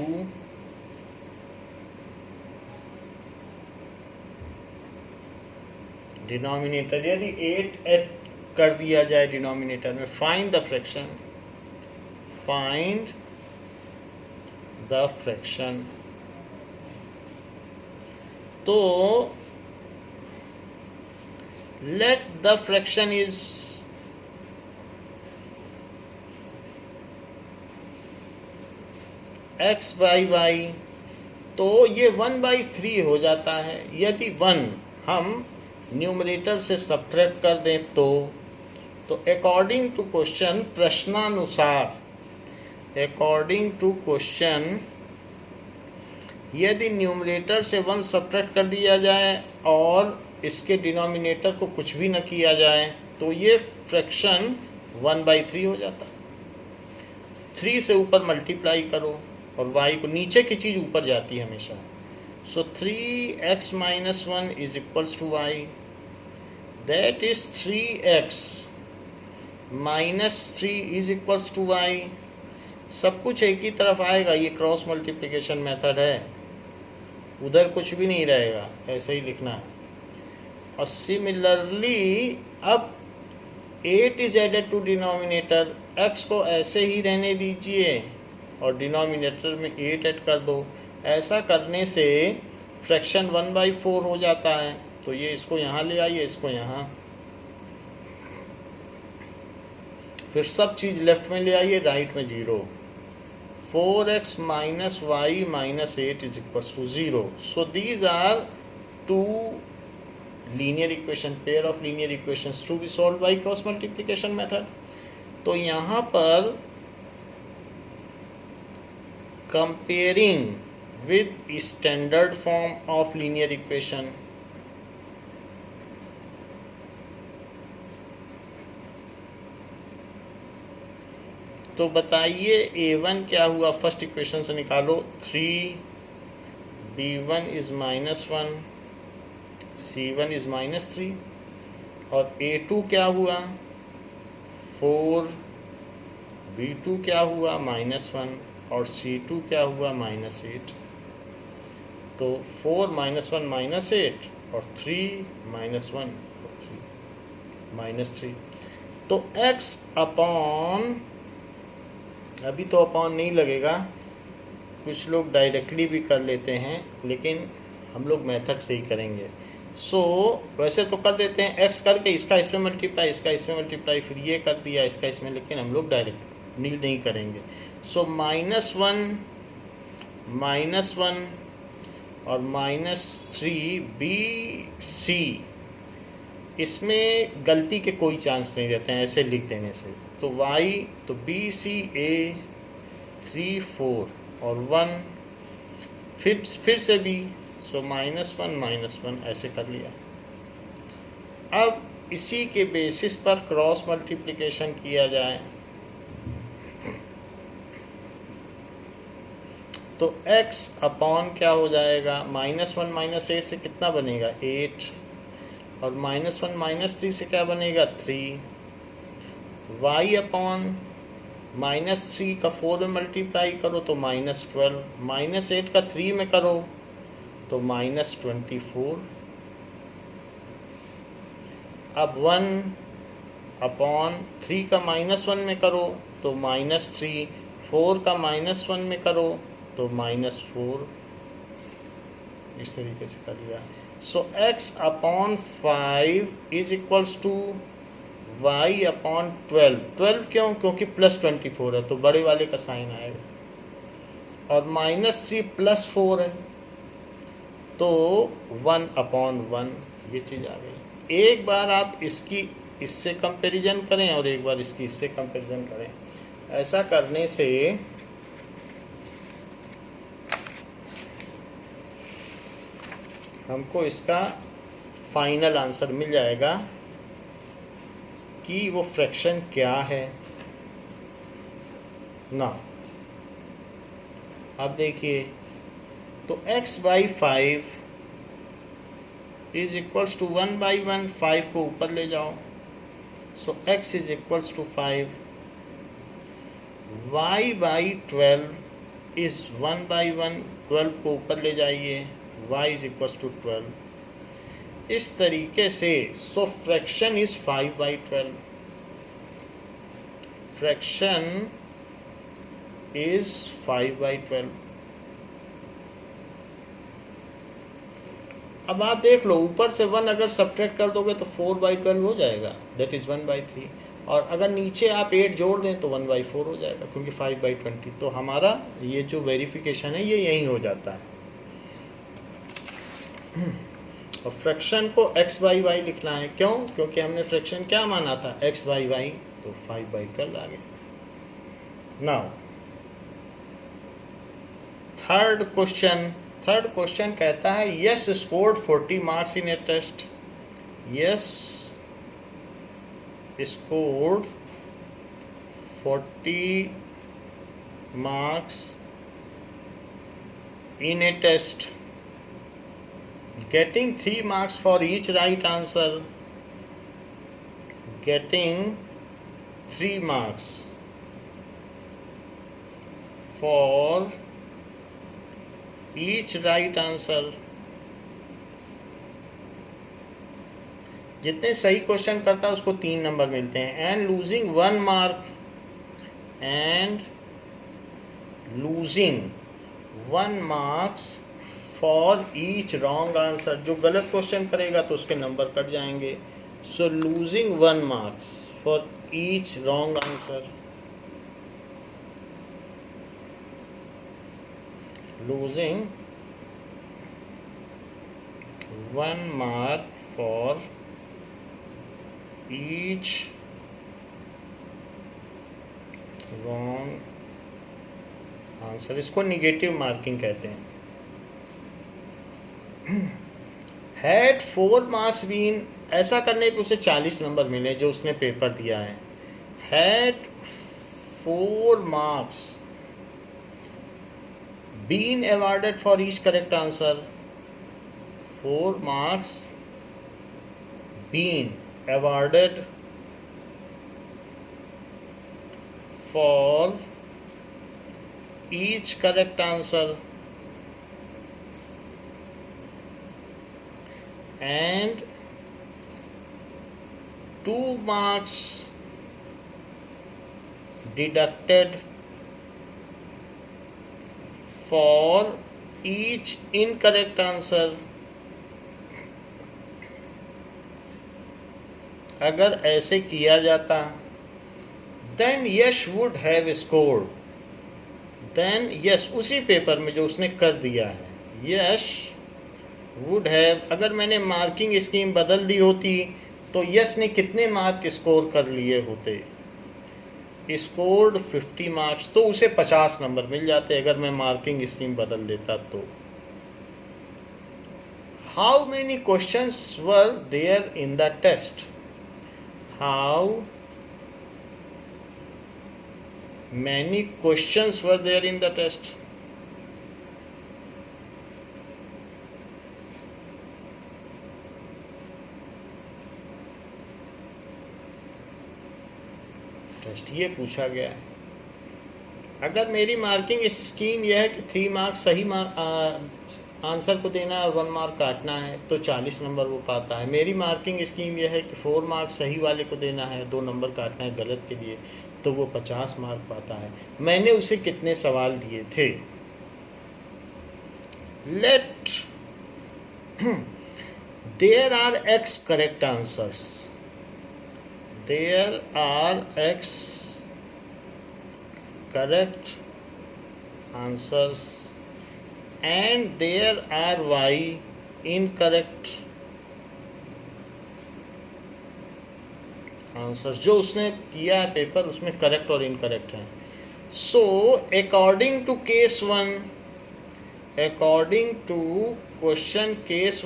denominator, यदि 8 ऐड कर दिया जाए डिनोमिनेटर में, find the fraction, find the fraction. तो let the fraction is x/y, तो ये 1/3 हो जाता है। यदि 1 हम न्यूमरेटर से सब्ट्रैक्ट कर दें तो अकॉर्डिंग टू क्वेश्चन, प्रश्नानुसार, अकॉर्डिंग टू क्वेश्चन, यदि न्यूमरेटर से 1 सब्ट्रैक्ट कर दिया जाए और इसके डिनोमिनेटर को कुछ भी न किया जाए तो ये फ्रैक्शन 1/3 हो जाता है। 3 से ऊपर मल्टीप्लाई करो और y को, नीचे की चीज़ ऊपर जाती है हमेशा। So 3x - 1 is equals to y, that is 3x - 3 is equals to y। सब कुछ एक ही तरफ आएगा, ये क्रॉस मल्टीप्लिकेशन मेथड है, उधर कुछ भी नहीं रहेगा, ऐसे ही लिखना है। और सिमिलरली अब 8 is added to denominator, x को ऐसे ही रहने दीजिए और डिनोमिनेटर में 8 ऐड कर दो। ऐसा करने से फ्रैक्शन 1/4 हो जाता है। तो ये इसको यहाँ ले आइए, इसको यहाँ, फिर सब चीज़ लेफ्ट में ले आइए, राइट में 0। 4x - y - 8 is equals to 0। So these are 2 linear equation, pair of linear equations to be solve by cross multiplication method. तो यहाँ पर comparing with standard form of linear equation, तो बताइए a1 क्या हुआ, फर्स्ट इक्वेशन से निकालो। 3b1 इज -1, c1 इज -3, और a2 क्या हुआ 4, b2 क्या हुआ -1 और c2 क्या हुआ -8। तो 4 - 1 -8 और 3 -1 और 3 -3। तो x अपॉन, अभी तो अपॉन नहीं लगेगा, कुछ लोग डायरेक्टली भी कर लेते हैं, लेकिन हम लोग मेथड से ही करेंगे। सो वैसे तो कर देते हैं, x करके इसका इसमें मल्टीप्लाई, इसका इसमें मल्टीप्लाई, फिर ये कर दिया इसका इसमें, लेकिन हम लोग डायरेक्ट नहीं करेंगे। सो -1 -1 और -3 BC, इसमें गलती के कोई चांस नहीं रहते हैं ऐसे लिख देने से। तो y, तो BCA 3 4 और 1, फिर से भी, सो -1 ऐसे कर लिया। अब इसी के बेसिस पर क्रॉस मल्टीप्लिकेशन किया जाए तो x अपॉन क्या हो जाएगा, -1 -8 से कितना बनेगा 8, और -1 -3 से क्या बनेगा 3। y अपॉन -3 का 4 में मल्टीप्लाई करो तो -12, -8 का 3 में करो तो -24। अब 1 अपॉन 3 का -1 में करो तो -3, 4 का -1 में करो तो -4, इस तरीके से कर लिया। So x upon 5 is equals to y upon 12 क्यों, क्योंकि +24 है तो बड़े वाले का साइन आएगा, और -3 +4 है तो 1 अपॉन 1, ये चीज़ आ गई। एक बार आप इसकी इससे कंपैरिजन करें और एक बार इसकी इससे कंपैरिजन करें। ऐसा करने से हमको इसका फाइनल आंसर मिल जाएगा कि वो फ्रैक्शन क्या है ना। अब देखिए, तो x/5 इज इक्वल्स टू 1/1, 5 को ऊपर ले जाओ, so x is equals to 5। y/12 is 1/1, 12 को ऊपर ले जाइए, y इज इक्वल्स टू 12। इस तरीके से सो फ्रैक्शन इज 5/12, फ्रैक्शन इज 5/12। अब आप देख लो, ऊपर से 1 अगर सब्ट्रैक्ट कर दोगे तो 4/12 हो जाएगा, दैट इज 1/3, और अगर नीचे आप 8 जोड़ दें तो 1/4 हो जाएगा, क्योंकि 5/20। तो हमारा ये जो वेरिफिकेशन है ये यही हो जाता है। और फ्रैक्शन को x/y लिखना है, क्यों, क्योंकि हमने फ्रैक्शन क्या माना था x/y, तो 5/12 आ गया। नाउ थर्ड क्वेश्चन कहता है Yash scored 40 marks in a test, Yash scored 40 marks in a test, getting 3 marks for each right answer, getting 3 marks for each right answer। जितने सही क्वेश्चन करता है उसको 3 नंबर मिलते हैं, and losing 1 mark, and losing 1 marks for each wrong answer. जो गलत क्वेश्चन करेगा तो उसके नंबर कट जाएंगे। So losing 1 marks for each wrong answer, losing 1 mark for each wrong answer, इसको निगेटिव मार्किंग कहते हैं। had 4 marks been, ऐसा करने पे उसे 40 नंबर मिले जो उसने पेपर दिया है। had 4 marks been awarded for each correct answer, 4 marks been awarded for each correct answer, and 2 marks deducted for each incorrect answer. अगर ऐसे किया जाता then Yash would have scored, then यश उसी पेपर में जो उसने कर दिया है, यश would have, अगर मैंने मार्किंग स्कीम बदल दी होती तो यश ने कितने मार्क स्कोर कर लिए होते, स्कोर्ड 50 मार्क्स, तो उसे 50 नंबर मिल जाते अगर मैं मार्किंग स्कीम बदल देता तो। How many questions were there in the test, how many questions were there in the test, test ये पूछा गया है। अगर मेरी मार्किंग स्कीम यह है कि 3 मार्क सही आंसर को देना है और 1 मार्क काटना है तो 40 नंबर वो पाता है। मेरी मार्किंग स्कीम यह है कि 4 मार्क सही वाले को देना है, 2 नंबर काटना है गलत के लिए, तो वो 50 मार्क पाता है। मैंने उसे कितने सवाल दिए थे, let there are x correct answers, there are x correct answers and there are y incorrect answers. जो उसने किया है पेपर उसमें करेक्ट और इनकरेक्ट है। So according to case 1, according to question case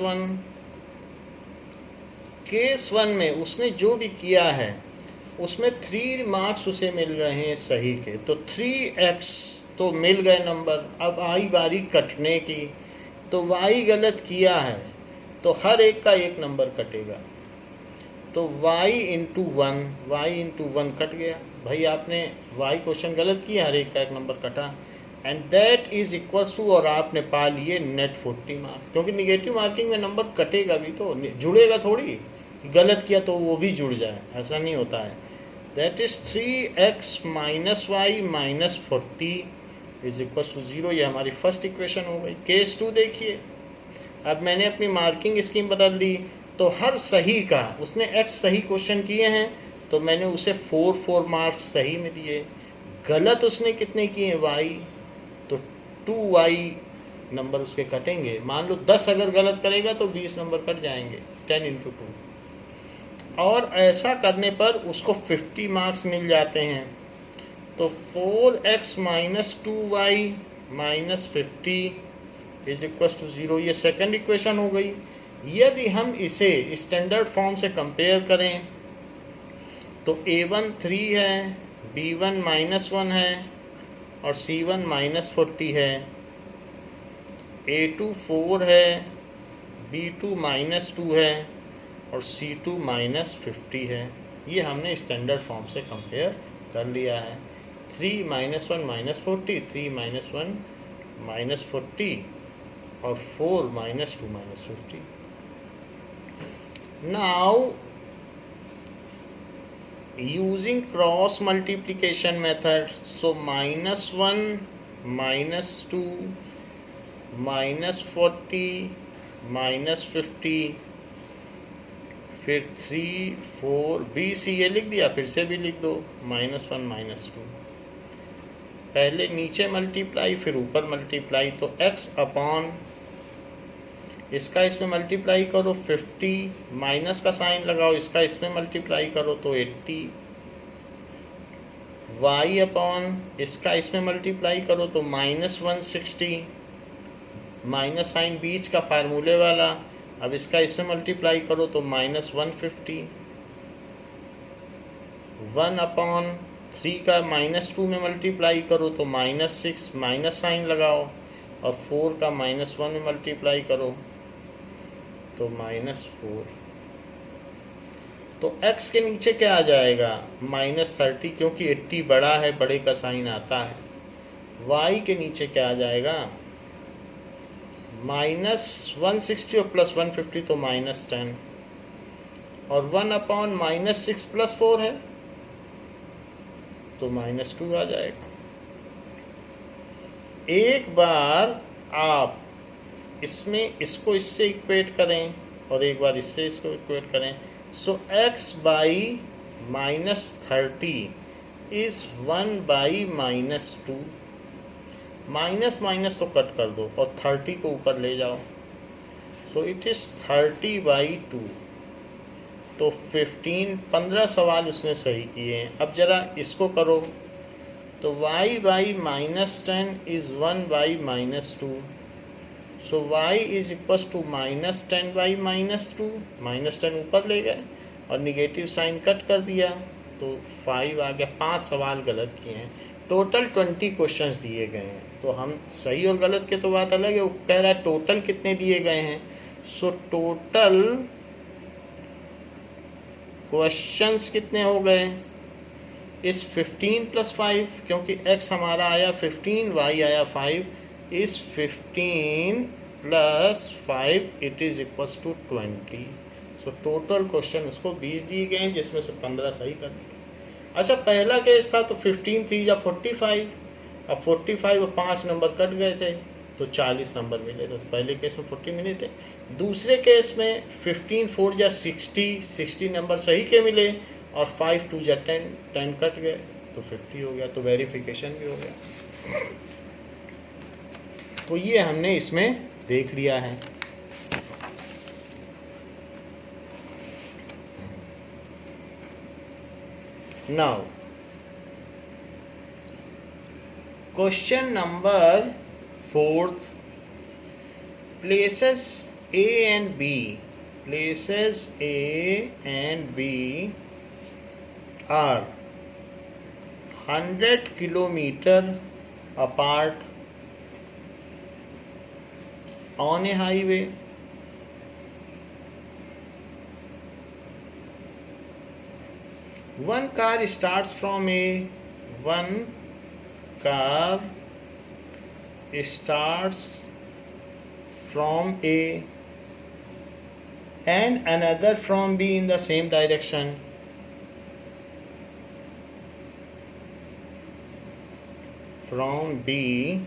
1 में उसने जो भी किया है उसमें 3 मार्क्स उसे मिल रहे हैं सही के, तो 3x तो मिल गए नंबर। अब आई बारी कटने की, तो y गलत किया है तो हर एक का 1 नंबर कटेगा, तो y इंटू 1 कट गया। भाई आपने y क्वेश्चन गलत किया, हर एक का 1 नंबर कटा, and that is equals to, और आपने पा लिए नेट 40 मार्क्स। क्योंकि निगेटिव मार्किंग में नंबर कटेगा भी तो, जुड़ेगा थोड़ी, गलत किया तो वो भी जुड़ जाए, ऐसा नहीं होता है। That is 3x minus y minus 40 is equals to 0। ये हमारी फर्स्ट इक्वेशन हो गई। केस 2 देखिए, अब मैंने अपनी मार्किंग स्कीम बदल दी, तो हर सही का, उसने x सही क्वेश्चन किए हैं तो मैंने उसे 4 मार्क्स सही में दिए। गलत उसने कितने किए y, तो 2y नंबर उसके कटेंगे। मान लो 10 अगर गलत करेगा तो 20 नंबर कट जाएंगे, 10 इंटू 2। और ऐसा करने पर उसको 50 मार्क्स मिल जाते हैं। तो 4x minus 2y minus 50 is equal to 0। ये सेकंड इक्वेशन हो गई। यदि हम इसे स्टैंडर्ड फॉर्म से कंपेयर करें तो a1 3 है, b1 -1 है और c1 -40 है, a2 4 है, b2 -2 है और c2 -50 है। ये हमने स्टैंडर्ड फॉर्म से कंपेयर कर लिया है। 3 -1 -40, 3 -1 -40 और 4 -2 -50। Now using cross multiplication method, so -1 -2 -40 -50, फिर 3 4 बी सी ये लिख दिया, फिर से भी लिख दो -1 -2। पहले नीचे मल्टीप्लाई फिर ऊपर मल्टीप्लाई, तो x अपॉन इसका इसमें मल्टीप्लाई करो 50, माइनस का साइन लगाओ, इसका इसमें मल्टीप्लाई करो तो 80, y अपॉन इसका इसमें मल्टीप्लाई करो तो -160, माइनस साइन बीच का फार्मूले वाला, अब इसका इसमें मल्टीप्लाई करो तो -150, 1 अपॉन 3 का -2 में मल्टीप्लाई करो तो -6, माइनस साइन लगाओ और 4 का -1 में मल्टीप्लाई करो तो -4। तो x के नीचे क्या आ जाएगा -30, क्योंकि 80 बड़ा है, बड़े का साइन आता है। y के नीचे क्या आ जाएगा -160 और +150 तो -10, और 1/-6 + 4 है तो -2 आ जाएगा। एक बार आप इसमें इसको इससे इक्वेट करें और एक बार इससे इसको इक्वेट करें, सो x/-30 इज़ 1/-2। माइनस माइनस तो कट कर दो और 30 को ऊपर ले जाओ, सो इट इज़ 30/2। तो 15 सवाल उसने सही किए हैं। अब जरा इसको करो तो y/-10 is 1/-2, so y is equals to -10/-2। -10 ऊपर ले गए और निगेटिव साइन कट कर दिया तो 5 आ गया। 5 सवाल गलत किए हैं। टोटल 20 क्वेश्चंस दिए गए हैं। तो हम सही और गलत के तो बात अलग है, वो कह रहा है टोटल कितने दिए गए हैं। सो टोटल क्वेश्चंस कितने हो गए इस 15 + 5, क्योंकि x हमारा आया 15, y आया 5, इस 15 + 5 it is equals to 20। So total question उसको 20 दिए गए हैं, जिसमें से 15 सही कर दिए। अच्छा, पहला केस था तो 15 3 या 45, अब 45 और 5 नंबर कट गए थे तो 40 नंबर मिले थे। तो पहले केस में 40 मिले थे। दूसरे केस में 15 4 या 60 नंबर सही के मिले और 5 2 या 10 कट गए तो 50 हो गया। तो वेरिफिकेशन भी हो गया। तो ये हमने इसमें देख लिया है। Now question number 4, places A and B are 100 kilometer apart on a highway. One car starts from A, and another from B in the same direction. From B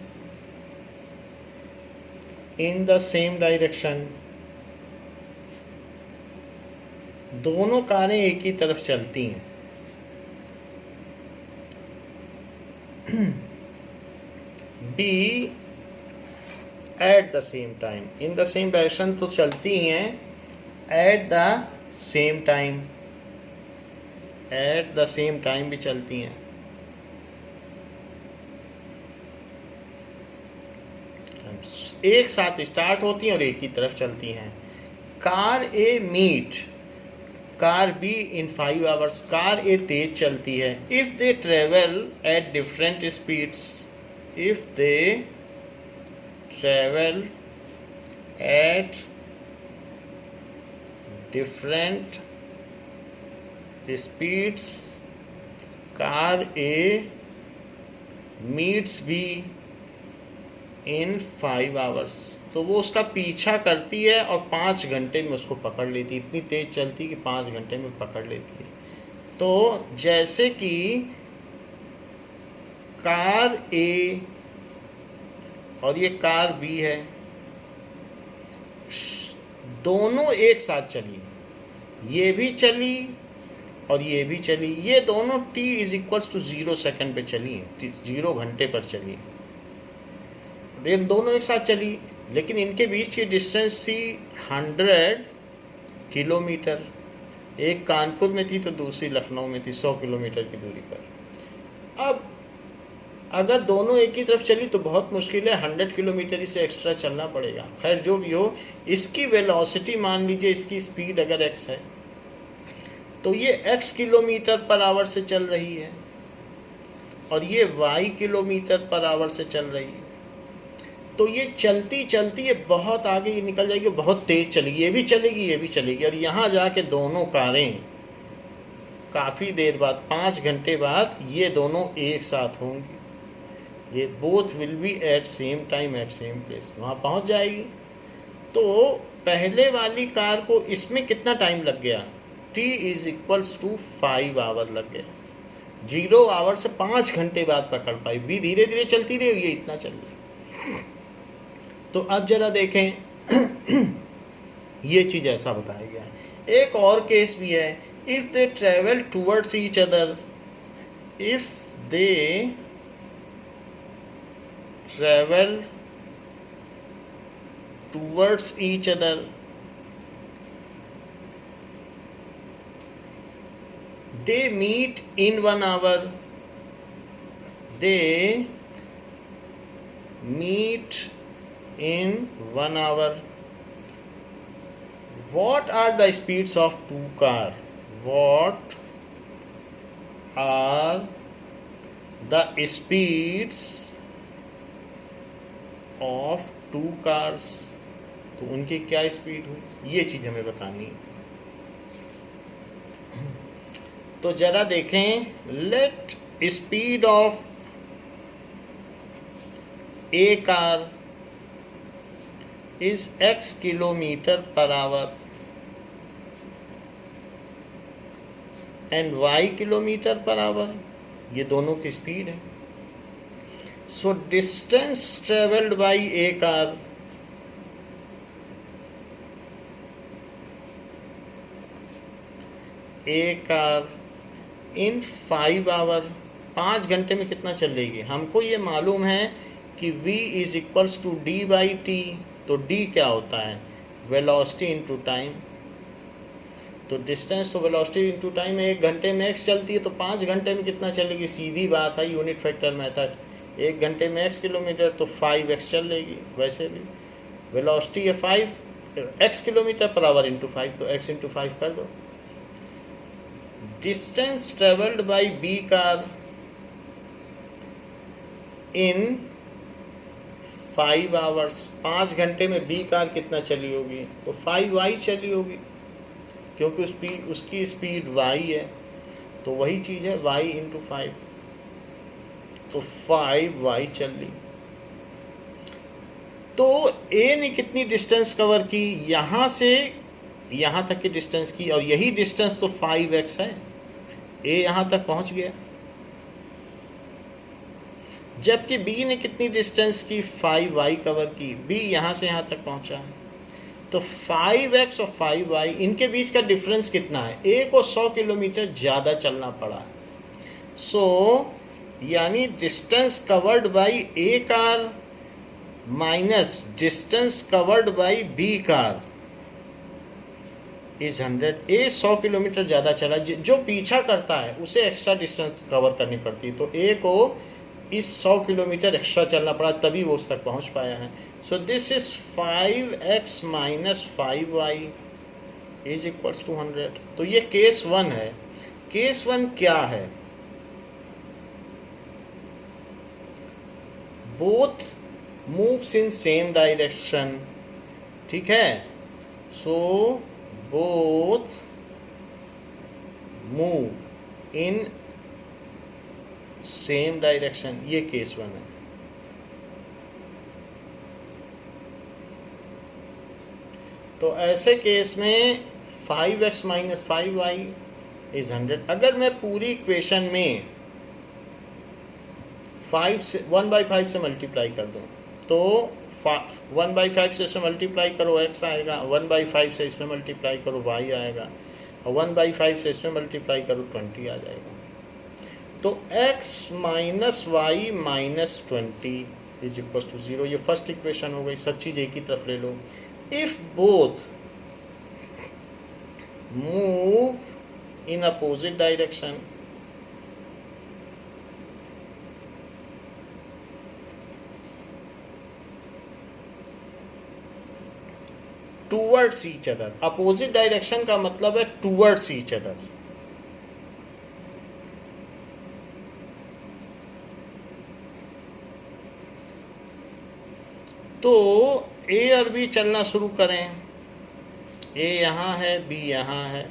in the same direction. दोनों कारें एक ही तरफ चलती हैं। B at the same time, in the same direction तो चलती हैं, at the same time भी चलती हैं। एक साथ स्टार्ट होती हैं और एक ही तरफ चलती हैं। Car A meet car B in 5 hours। Car A तेज चलती है। If they travel at different speeds, if they travel at different speeds, car A meets B in 5 hours। तो वो उसका पीछा करती है और 5 घंटे में उसको पकड़ लेती है। इतनी तेज चलती है कि 5 घंटे में पकड़ लेती है। तो जैसे कि कार ए और ये कार बी है, दोनों एक साथ चली, ये भी चली और ये भी चली। ये दोनों t = 0 सेकंड पे चली, 0 घंटे पर चली। दोनों एक साथ चली, लेकिन इनके बीच की डिस्टेंस थी 100 किलोमीटर। एक कानपुर में थी तो दूसरी लखनऊ में थी, 100 किलोमीटर की दूरी पर। अब अगर दोनों एक ही तरफ चली तो बहुत मुश्किल है, 100 किलोमीटर से एक्स्ट्रा चलना पड़ेगा। खैर जो भी हो, इसकी वेलोसिटी मान लीजिए, इसकी स्पीड अगर x है तो ये x km/h से चल रही है और ये y km/h से चल रही है। तो ये चलती चलती ये बहुत आगे ये निकल जाएगी, बहुत तेज चलेगी, ये भी चलेगी और यहाँ जाके दोनों कारें काफ़ी देर बाद, 5 घंटे बाद ये दोनों एक साथ होंगी। ये both will be at same time at same place, वहाँ पहुँच जाएगी। तो पहले वाली कार को इसमें कितना टाइम लग गया, t is equals to 5 hour लग गया। 0 आवर से 5 घंटे बाद पकड़ पाई, भी धीरे धीरे चलती रही, ये इतना चल रही। तो अब जरा देखें ये चीज ऐसा बताया गया है। एक और केस भी है, if they travel towards each other, if they travel towards each other, they meet in 1 hour, they meet in 1 hour. What are the speeds of two car? What are the speeds of two cars? तो उनकी क्या स्पीड हुई, ये चीज हमें बतानी है। तो जरा देखें, let speed of a car is x kilometre per hour and y kilometre per hour, ये दोनों की स्पीड है। So distance travelled by a car in 5 hour, 5 घंटे में कितना चलेगी। हमको ये मालूम है कि v is equals to D by T, तो d क्या होता है, वेलोसिटी इनटू टाइम। तो डिस्टेंस तो वेलोसिटी इनटू टाइम है, 1 घंटे में x चलती है, तो 5 घंटे में कितना चलेगी, सीधी बात है, यूनिट फैक्टर मेथड। 1 घंटे में x किलोमीटर तो 5x चलेगी। वैसे भी वेलोसिटी है 5x kilometre per hour into 5, तो x इंटू 5 कर दो। Distance travelled by B car in 5 hours, 5 घंटे में बी कार कितना चली होगी, तो 5y चली होगी, क्योंकि उसकी स्पीड y है, तो वही चीज़ है y इंटू 5, तो 5y चल ली। तो a ने कितनी डिस्टेंस कवर की, यहाँ से यहाँ तक की डिस्टेंस की, और यही डिस्टेंस तो 5x है, a यहाँ तक पहुँच गया। जबकि b ने कितनी डिस्टेंस की, 5y कवर की, b यहाँ से यहाँ तक पहुँचा है। तो 5x और 5y इनके बीच का डिफरेंस कितना है, a को 100 किलोमीटर ज़्यादा चलना पड़ा। सो यानी distance covered by a car minus distance covered by b car is 100। A 100 kilometre ज़्यादा चला, जो पीछा करता है उसे एक्स्ट्रा डिस्टेंस कवर करनी पड़ती है, तो ए को इस 100 किलोमीटर एक्स्ट्रा चलना पड़ा, तभी वो उस तक पहुंच पाया है। So this is 5x minus 5y is equals to 100। तो ये केस 1 है। केस 1 क्या है, both moves in same direction, ठीक है। सो both move in same direction, ये केस 1 है। तो ऐसे केस में 5x माइनस 5y इज 100। अगर मैं पूरी इक्वेशन में 1/5 से मल्टीप्लाई कर दूं, तो 1/5 से इसमें मल्टीप्लाई करो x आएगा, 1/5 से इसमें मल्टीप्लाई करो y आएगा, और 1/5 से इसमें मल्टीप्लाई करो 20 आ जाएगा। तो x minus y minus 20 is equal to 0। ये फर्स्ट इक्वेशन हो गई, सब चीज़ एक ही तरफ ले लो। If both move in opposite direction, towards each other, opposite direction का मतलब है टूवर्ड्स ईच अदर। तो ए और बी चलना शुरू करें, ए यहाँ है, बी यहाँ है।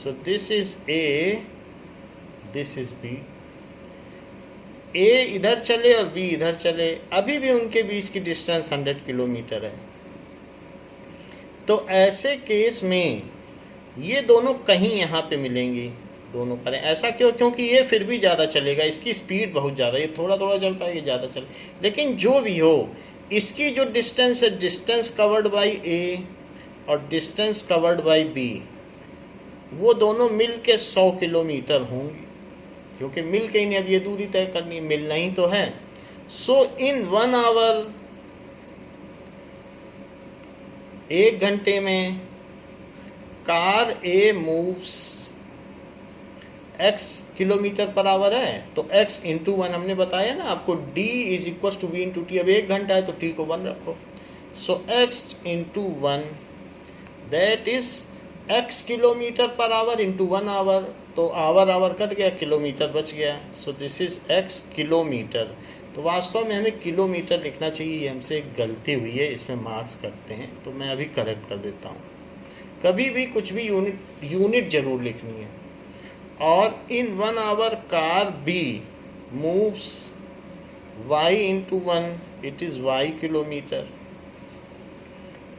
So this is A, this is B. A इधर चले और बी इधर चले, अभी भी उनके बीच की डिस्टेंस 100 किलोमीटर है। तो ऐसे केस में ये दोनों कहीं यहाँ पे मिलेंगी, दोनों करें। ऐसा क्यों? क्योंकि ये फिर भी ज़्यादा चलेगा, इसकी स्पीड बहुत ज़्यादा, ये थोड़ा थोड़ा चल पाएगा, ज़्यादा चले। लेकिन जो भी हो, इसकी जो डिस्टेंस है, डिस्टेंस कवर्ड बाई ए और डिस्टेंस कवर्ड बाई बी, वो दोनों मिल के 100 किलोमीटर होंगी, क्योंकि मिल के इन्हें अब ये दूरी तय करनी है, मिलना ही तो है। सो इन 1 आवर, 1 घंटे में car A moves x kilometre per hour है, तो x इंटू 1 हमने बताया ना आपको, d is equal to v into T. अब 1 घंटा है तो t को 1 रखो। So x into 1 that is x kilometre per hour into 1 hour, तो आवर कट गया, किलोमीटर बच गया। So this is x kilometre. तो वास्तव में हमें किलोमीटर लिखना चाहिए, ये हमसे एक गलती हुई है, इसमें मार्क्स करते हैं, तो मैं अभी करेक्ट कर देता हूँ। कभी भी कुछ भी यूनिट जरूर लिखनी है। और in 1 hour car B moves y into 1, it is y kilometre.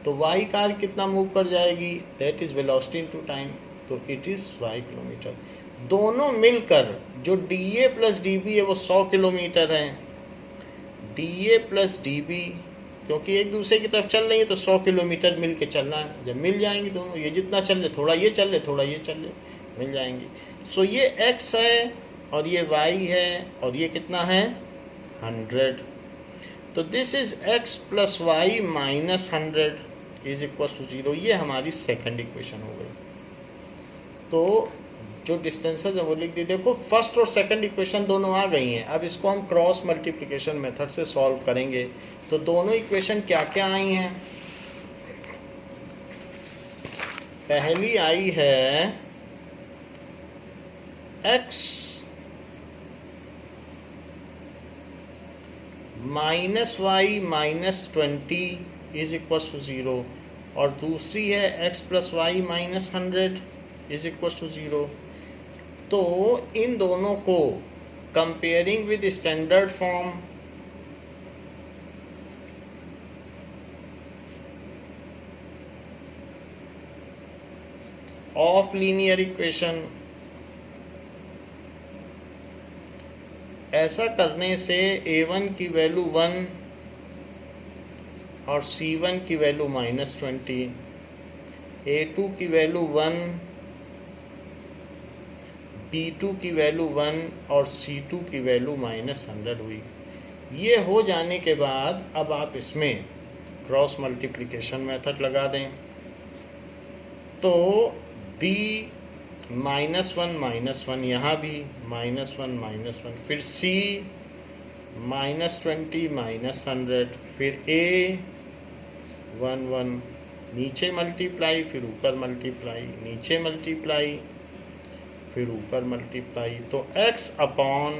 तो y कार कितना मूव कर जाएगी, that is velocity into time, तो इट इज़ y किलोमीटर। दोनों मिलकर जो dA प्लस dB है वो 100 किलोमीटर है। dA प्लस dB क्योंकि एक दूसरे की तरफ चल रही है तो 100 किलोमीटर मिल के चलना है। जब मिल जाएंगे दोनों, ये जितना चल ले, थोड़ा ये चल ले, थोड़ा ये चल ले, मिल जाएंगी। सो ये x है और ये y है और ये कितना है 100। तो this is x plus y minus 100 is equal to 0। ये हमारी सेकंड इक्वेशन हो गई। तो जो डिस्टेंसेस है वो लिख दी। देखो फर्स्ट और सेकंड इक्वेशन दोनों आ गई हैं। अब इसको हम क्रॉस मल्टीप्लिकेशन मेथड से सॉल्व करेंगे। तो दोनों इक्वेशन क्या क्या आई हैं? पहली आई है x minus y minus 20 is equal to 0 और दूसरी है x plus y minus 100 is equal to 0। तो इन दोनों को comparing with standard form of linear equation, ऐसा करने से a1 की वैल्यू 1 और c1 की वैल्यू माइनस 20, a2 की वैल्यू 1, b2 की वैल्यू 1 और c2 की वैल्यू माइनस 100 हुई। ये हो जाने के बाद अब आप इसमें क्रॉस मल्टीप्लिकेशन मेथड लगा दें। तो b -1 यहाँ भी -1 फिर c -20 -100 फिर a 1 नीचे मल्टीप्लाई फिर ऊपर मल्टीप्लाई, नीचे मल्टीप्लाई फिर ऊपर मल्टीप्लाई। तो x अपॉन,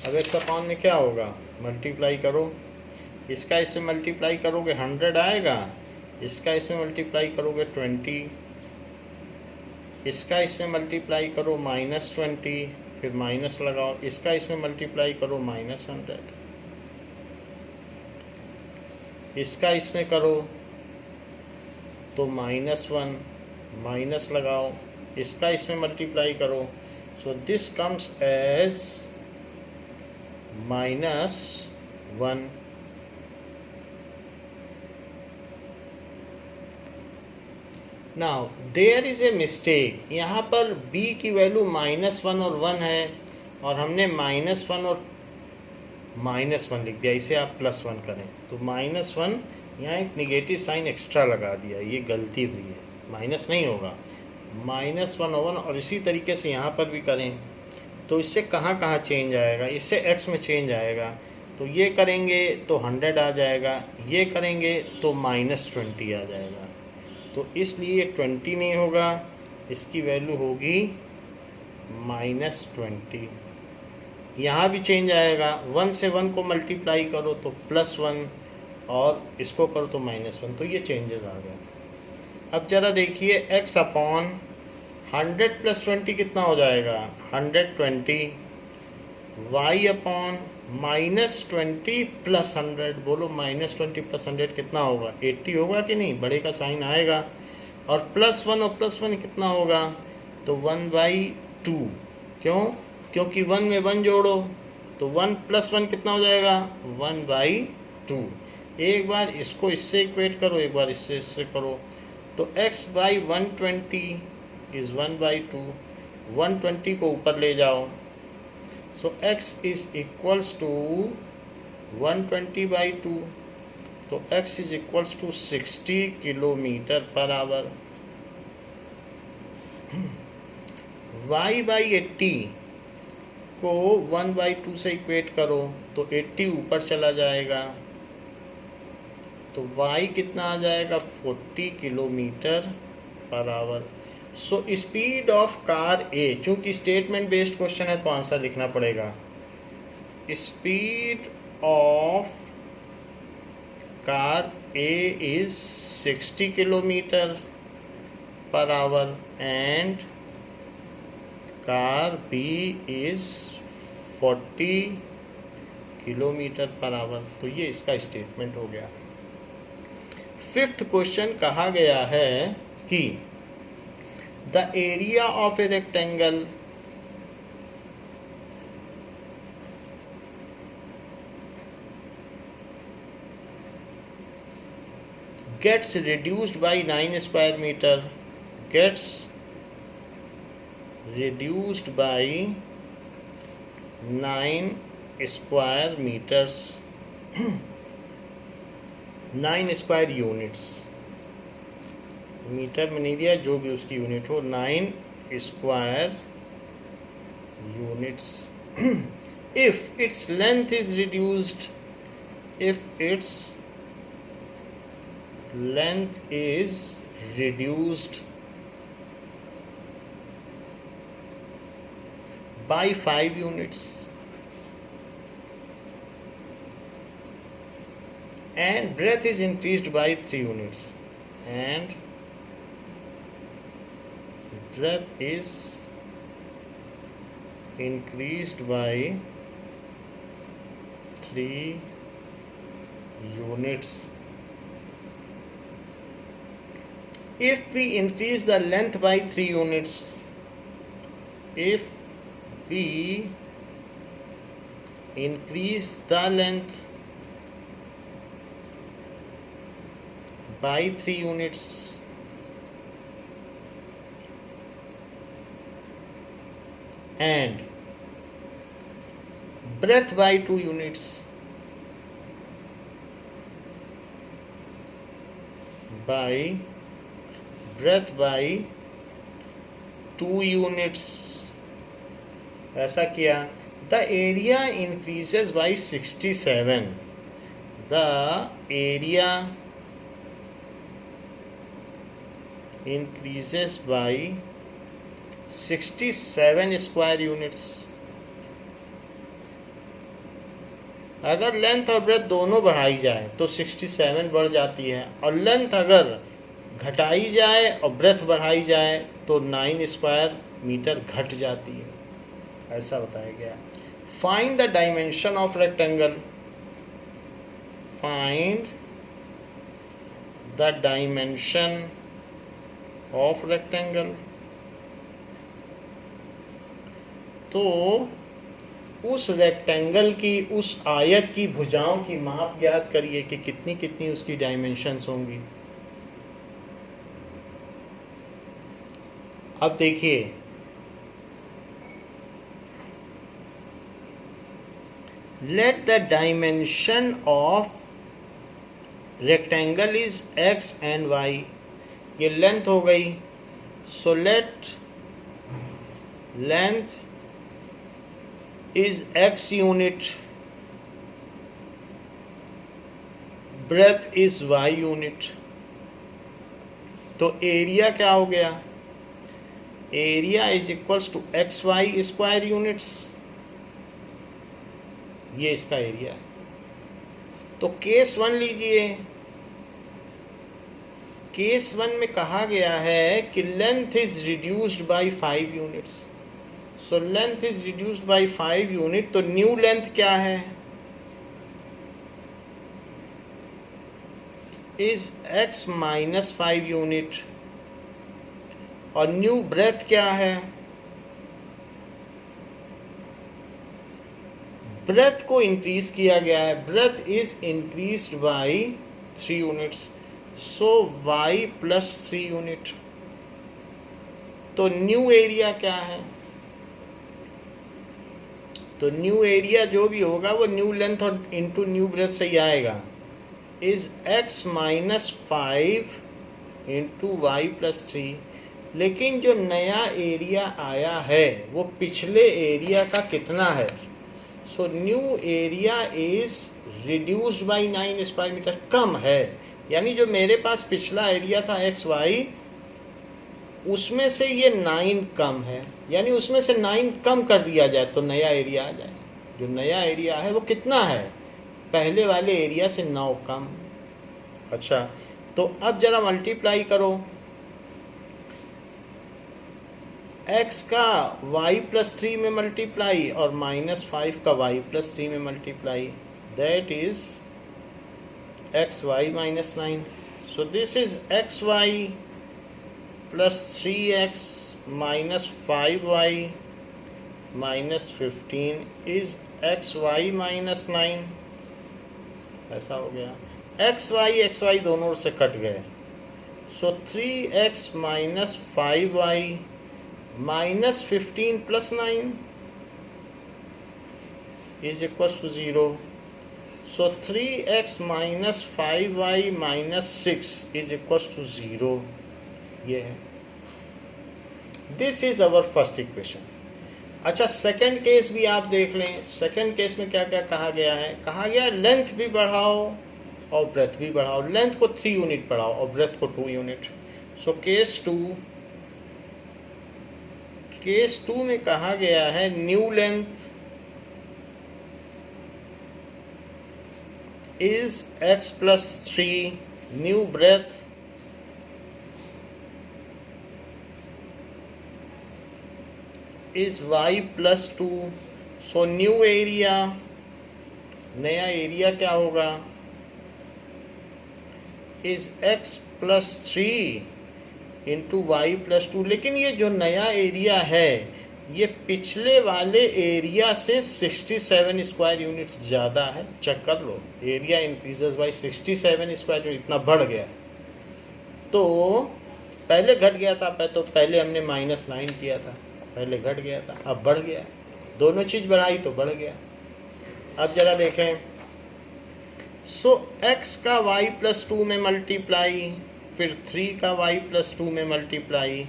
अब x अपॉन में क्या होगा, मल्टीप्लाई करो, इसका इसमें मल्टीप्लाई करोगे 100 आएगा, इसका इसमें मल्टीप्लाई करोगे 20, इसका इसमें मल्टीप्लाई करो -20 फिर माइनस लगाओ, इसका इसमें मल्टीप्लाई करो -100, इसका इसमें करो तो -1 माइनस लगाओ, इसका इसमें मल्टीप्लाई करो। सो this comes as -1। Now there is a mistake, यहाँ पर b की वैल्यू -1 और 1 है और हमने -1 और -1 लिख दिया, इसे आप +1 करें तो -1, यहाँ एक निगेटिव साइन एक्स्ट्रा लगा दिया, ये गलती हुई है, माइनस नहीं होगा, -1 और 1। और इसी तरीके से यहाँ पर भी करें तो इससे कहाँ कहाँ चेंज आएगा, इससे x में चेंज आएगा, तो ये करेंगे तो 100 आ जाएगा, ये करेंगे तो -20 आ जाएगा। तो इसलिए 20 नहीं होगा, इसकी वैल्यू होगी -20। यहाँ भी चेंज आएगा, 1 से 1 को मल्टीप्लाई करो तो +1 और इसको करो तो -1, तो ये चेंजेस आ गए। अब ज़रा देखिए x अपॉन 100 + 20 कितना हो जाएगा, 120 y अपॉन -20 + 100, बोलो -20 + 100 कितना होगा? 80 होगा कि नहीं? बड़े का साइन आएगा। और +1 और +1 कितना होगा? तो 1/2। क्यों? क्योंकि 1 में 1 जोड़ो तो 1 + 1 कितना हो जाएगा? 1/2। एक बार इसको इससे इक्वेट करो, एक बार इससे करो। तो x/120 इज़ 1/2। 120 को ऊपर ले जाओ, so x is equals to 120/2। तो x is equals to 60 km/h। y/80 को 1/2 से इक्वेट करो तो 80 ऊपर चला जाएगा, तो y कितना आ जाएगा? 40 km/h। So speed of car A, चूंकि स्टेटमेंट बेस्ड क्वेश्चन है तो आंसर लिखना पड़ेगा। Speed of car A is 60 km/h and car B is 40 km/h। तो ये इसका स्टेटमेंट हो गया। 5th क्वेश्चन कहा गया है कि the area of a rectangle gets reduced by 9 square meter, gets reduced by 9 square meters 9 square units, metre में नहीं दिया, जो भी उसकी यूनिट हो, 9 square units. If its length is reduced, if its length is reduced by 5 units and breadth is increased by 3 units, and breadth is increased by 3 units. If we increase the length by 3 units, if we increase the length by 3 units, and breadth by 2 units, breadth by 2 units, ऐसा किया, the area increases by 67, the area increases by 67 square units. अगर लेंथ और ब्रेथ दोनों बढ़ाई जाए तो 67 बढ़ जाती है, और लेंथ अगर घटाई जाए और ब्रेथ बढ़ाई जाए तो 9 स्क्वायर मीटर घट जाती है, ऐसा बताया गया। Find the dimension of rectangle, find the dimension of rectangle. तो उस रेक्टेंगल की, उस आयत की भुजाओं की माप ज्ञात करिए कि कितनी कितनी उसकी डायमेंशंस होंगी। अब देखिए, let the dimension of rectangle is x and y, ये लेंथ हो गई, सो let length is x unit, breadth is y unit. तो एरिया क्या हो गया? Area is equals to XY square units, ये इसका एरिया है। तो केस 1 लीजिए, केस 1 में कहा गया है कि length is reduced by 5 units, so length is reduced by 5 unit, तो न्यू लेंथ क्या है, इज x माइनस 5 यूनिट, और न्यू ब्रेथ क्या है, ब्रेथ को इंक्रीज किया गया है, breadth is increased by 3 units, so y plus 3 unit. तो न्यू एरिया क्या है, तो न्यू एरिया जो भी होगा वो न्यू लेंथ और इंटू न्यू ब्रेथ से ही आएगा, is x minus 5 into y plus 3। लेकिन जो नया एरिया आया है वो पिछले एरिया का कितना है, so new area is reduced by 9 square metre, कम है। यानी जो मेरे पास पिछला एरिया था एक्स वाई, उसमें से ये 9 कम है, यानी उसमें से 9 कम कर दिया जाए तो नया एरिया आ जाए। जो नया एरिया है वो कितना है, पहले वाले एरिया से 9 कम। अच्छा, तो अब जरा मल्टीप्लाई करो, x का y प्लस 3 में मल्टीप्लाई और माइनस 5 का y प्लस 3 में multiply, that is x y minus 9। So this is x y plus 3x minus 5y minus 15 is x y minus 9। ऐसा हो गया, एक्स वाई दोनों से कट गए, so 3x minus 5y minus 15 plus 9 is equal to 0। So 3x minus 5y minus 6 is equal to 0। ये है, this is our first equation. अच्छा, सेकंड केस भी आप देख लें। सेकंड केस में क्या क्या कहा गया है, कहा गया लेंथ भी बढ़ाओ और ब्रेथ भी बढ़ाओ, लेंथ को 3 यूनिट बढ़ाओ और ब्रेथ को 2 यूनिट। सो केस 2 में कहा गया है new length is x plus 3, new breadth is y plus 2। So new area, नया एरिया क्या होगा, is x plus 3 into y plus 2। लेकिन ये जो नया एरिया है ये पिछले वाले एरिया से 67 स्क्वायर यूनिट्स ज़्यादा है। चेक कर लो, area increases by 67 square unit, इतना बढ़ गया है। तो पहले घट गया था, तो पहले हमने माइनस 9 किया था, पहले घट गया था, अब बढ़ गया। दोनों चीज़ बढ़ाई तो बढ़ गया। अब जरा देखें, सो x का y प्लस 2 में मल्टीप्लाई, फिर 3 का y प्लस 2 में multiply,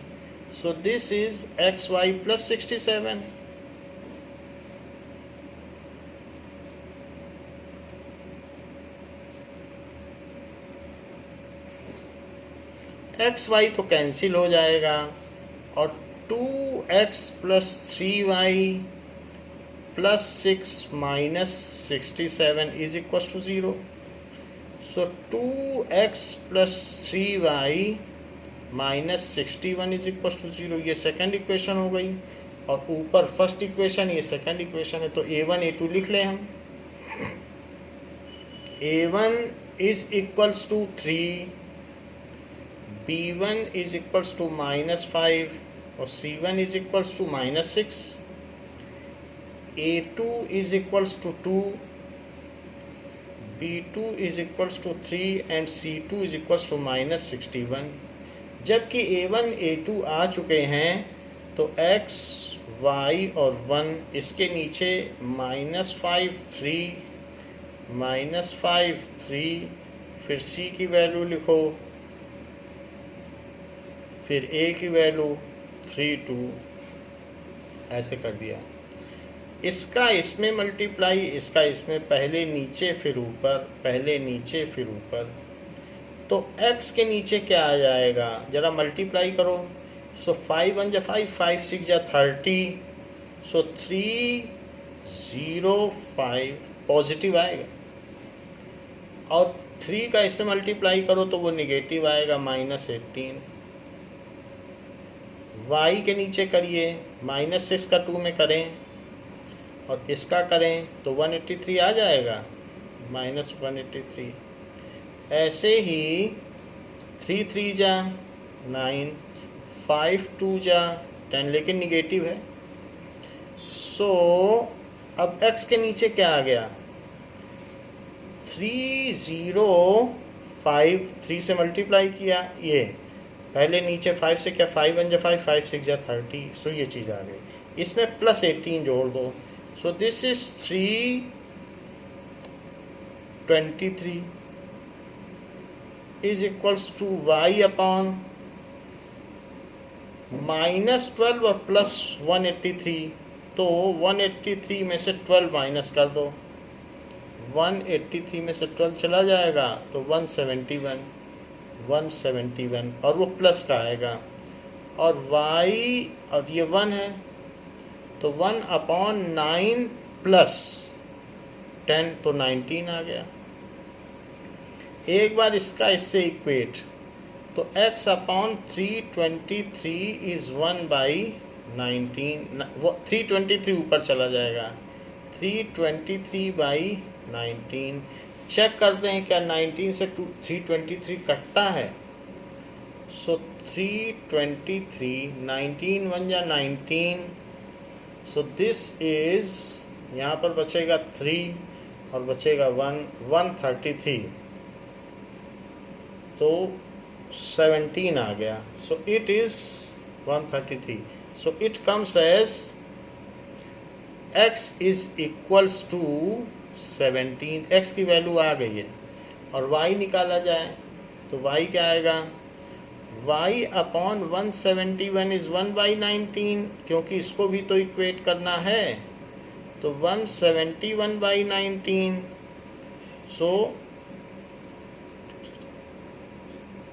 so this is x y plus 67। X y तो कैंसिल हो जाएगा और 2x plus 3y plus 6 minus 67 is equal to 0। So 2x plus 3y minus 61 is equal to 0। ये सेकंड इक्वेशन हो गई, और ऊपर फर्स्ट इक्वेशन, ये सेकंड इक्वेशन है। तो a1 a2 लिख लें हम। a1 is equals to 3, b1 is equals to minus 5 और c1 is equals to minus 6। a2 is equals to 2, b2 is equals to 3 and c2 is equals to minus 61। जबकि a1 a2 आ चुके हैं तो x y और 1 इसके नीचे माइनस 5 3 माइनस 5 3, फिर c की वैल्यू लिखो, फिर a की वैल्यू 3 2, ऐसे कर दिया। इसका इसमें मल्टीप्लाई, इसका इसमें, पहले नीचे फिर ऊपर, पहले नीचे फिर ऊपर। तो x के नीचे क्या आ जाएगा, ज़रा मल्टीप्लाई करो। सो 5 1 जा 5, 5 6 जा 30, सो 305 पॉजिटिव आएगा। और 3 का इससे मल्टीप्लाई करो तो वो निगेटिव आएगा, माइनस 18। y के नीचे करिए -6 का 2 में करें और इसका करें तो 183 आ जाएगा, -183। ऐसे ही 3 3 जा 9, 5 2 जा 10, लेकिन निगेटिव है। सो अब x के नीचे क्या आ गया, 3 0 5, 3 से मल्टीप्लाई किया, ये पहले नीचे 5 से क्या, 5 1 जा 5, 5 6 जा 30। सो ये चीज़ आ गई, इसमें +18 जोड़ दो। So this is 323 is equals to y upon -12 और +183। तो 183 में से 12 माइनस कर दो, 183 में से 12 चला जाएगा तो 171 और वो प्लस का आएगा। और y और ये 1 है तो 1/9 + 10 तो 19 आ गया। एक बार इसका इससे इक्वेट तो x/323 इज 1/19, वो 323 ऊपर चला जाएगा, 323/19। चेक करते हैं क्या 19 से 323 कटता है। सो 323, 19 1 जा 19। सो दिस इज, यहाँ पर बचेगा 3 और बचेगा 1, 133 तो 17 आ गया। So it is 133। So it comes as x is equals to 17। x की वैल्यू आ गई है और y निकाला जाए तो y क्या आएगा, y/171 इज 1/19, क्योंकि इसको भी तो इक्वेट करना है। तो 171/19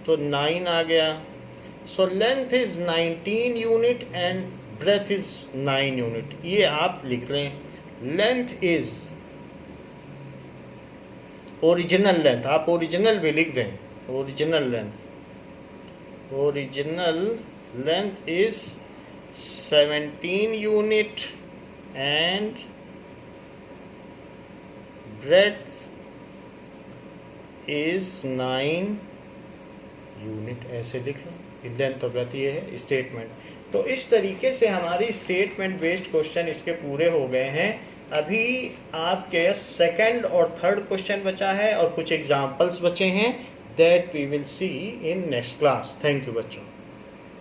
तो 9 आ गया। So length is 19 unit and breadth is 9 unit. ये आप लिख लें, लेंथ इज ओरिजिनल लेंथ, आप ओरिजिनल भी लिख दें, original length is 17 unit and breadth is 9 unit. ऐसे लिख लो, लेंथ और ब्रेथ ये है स्टेटमेंट। तो इस तरीके से हमारी स्टेटमेंट बेस्ड क्वेश्चन इसके पूरे हो गए हैं। अभी आपके सेकंड और थर्ड क्वेश्चन बचा है और कुछ एग्जांपल्स बचे हैं, that we will see in next class. Thank you बच्चों।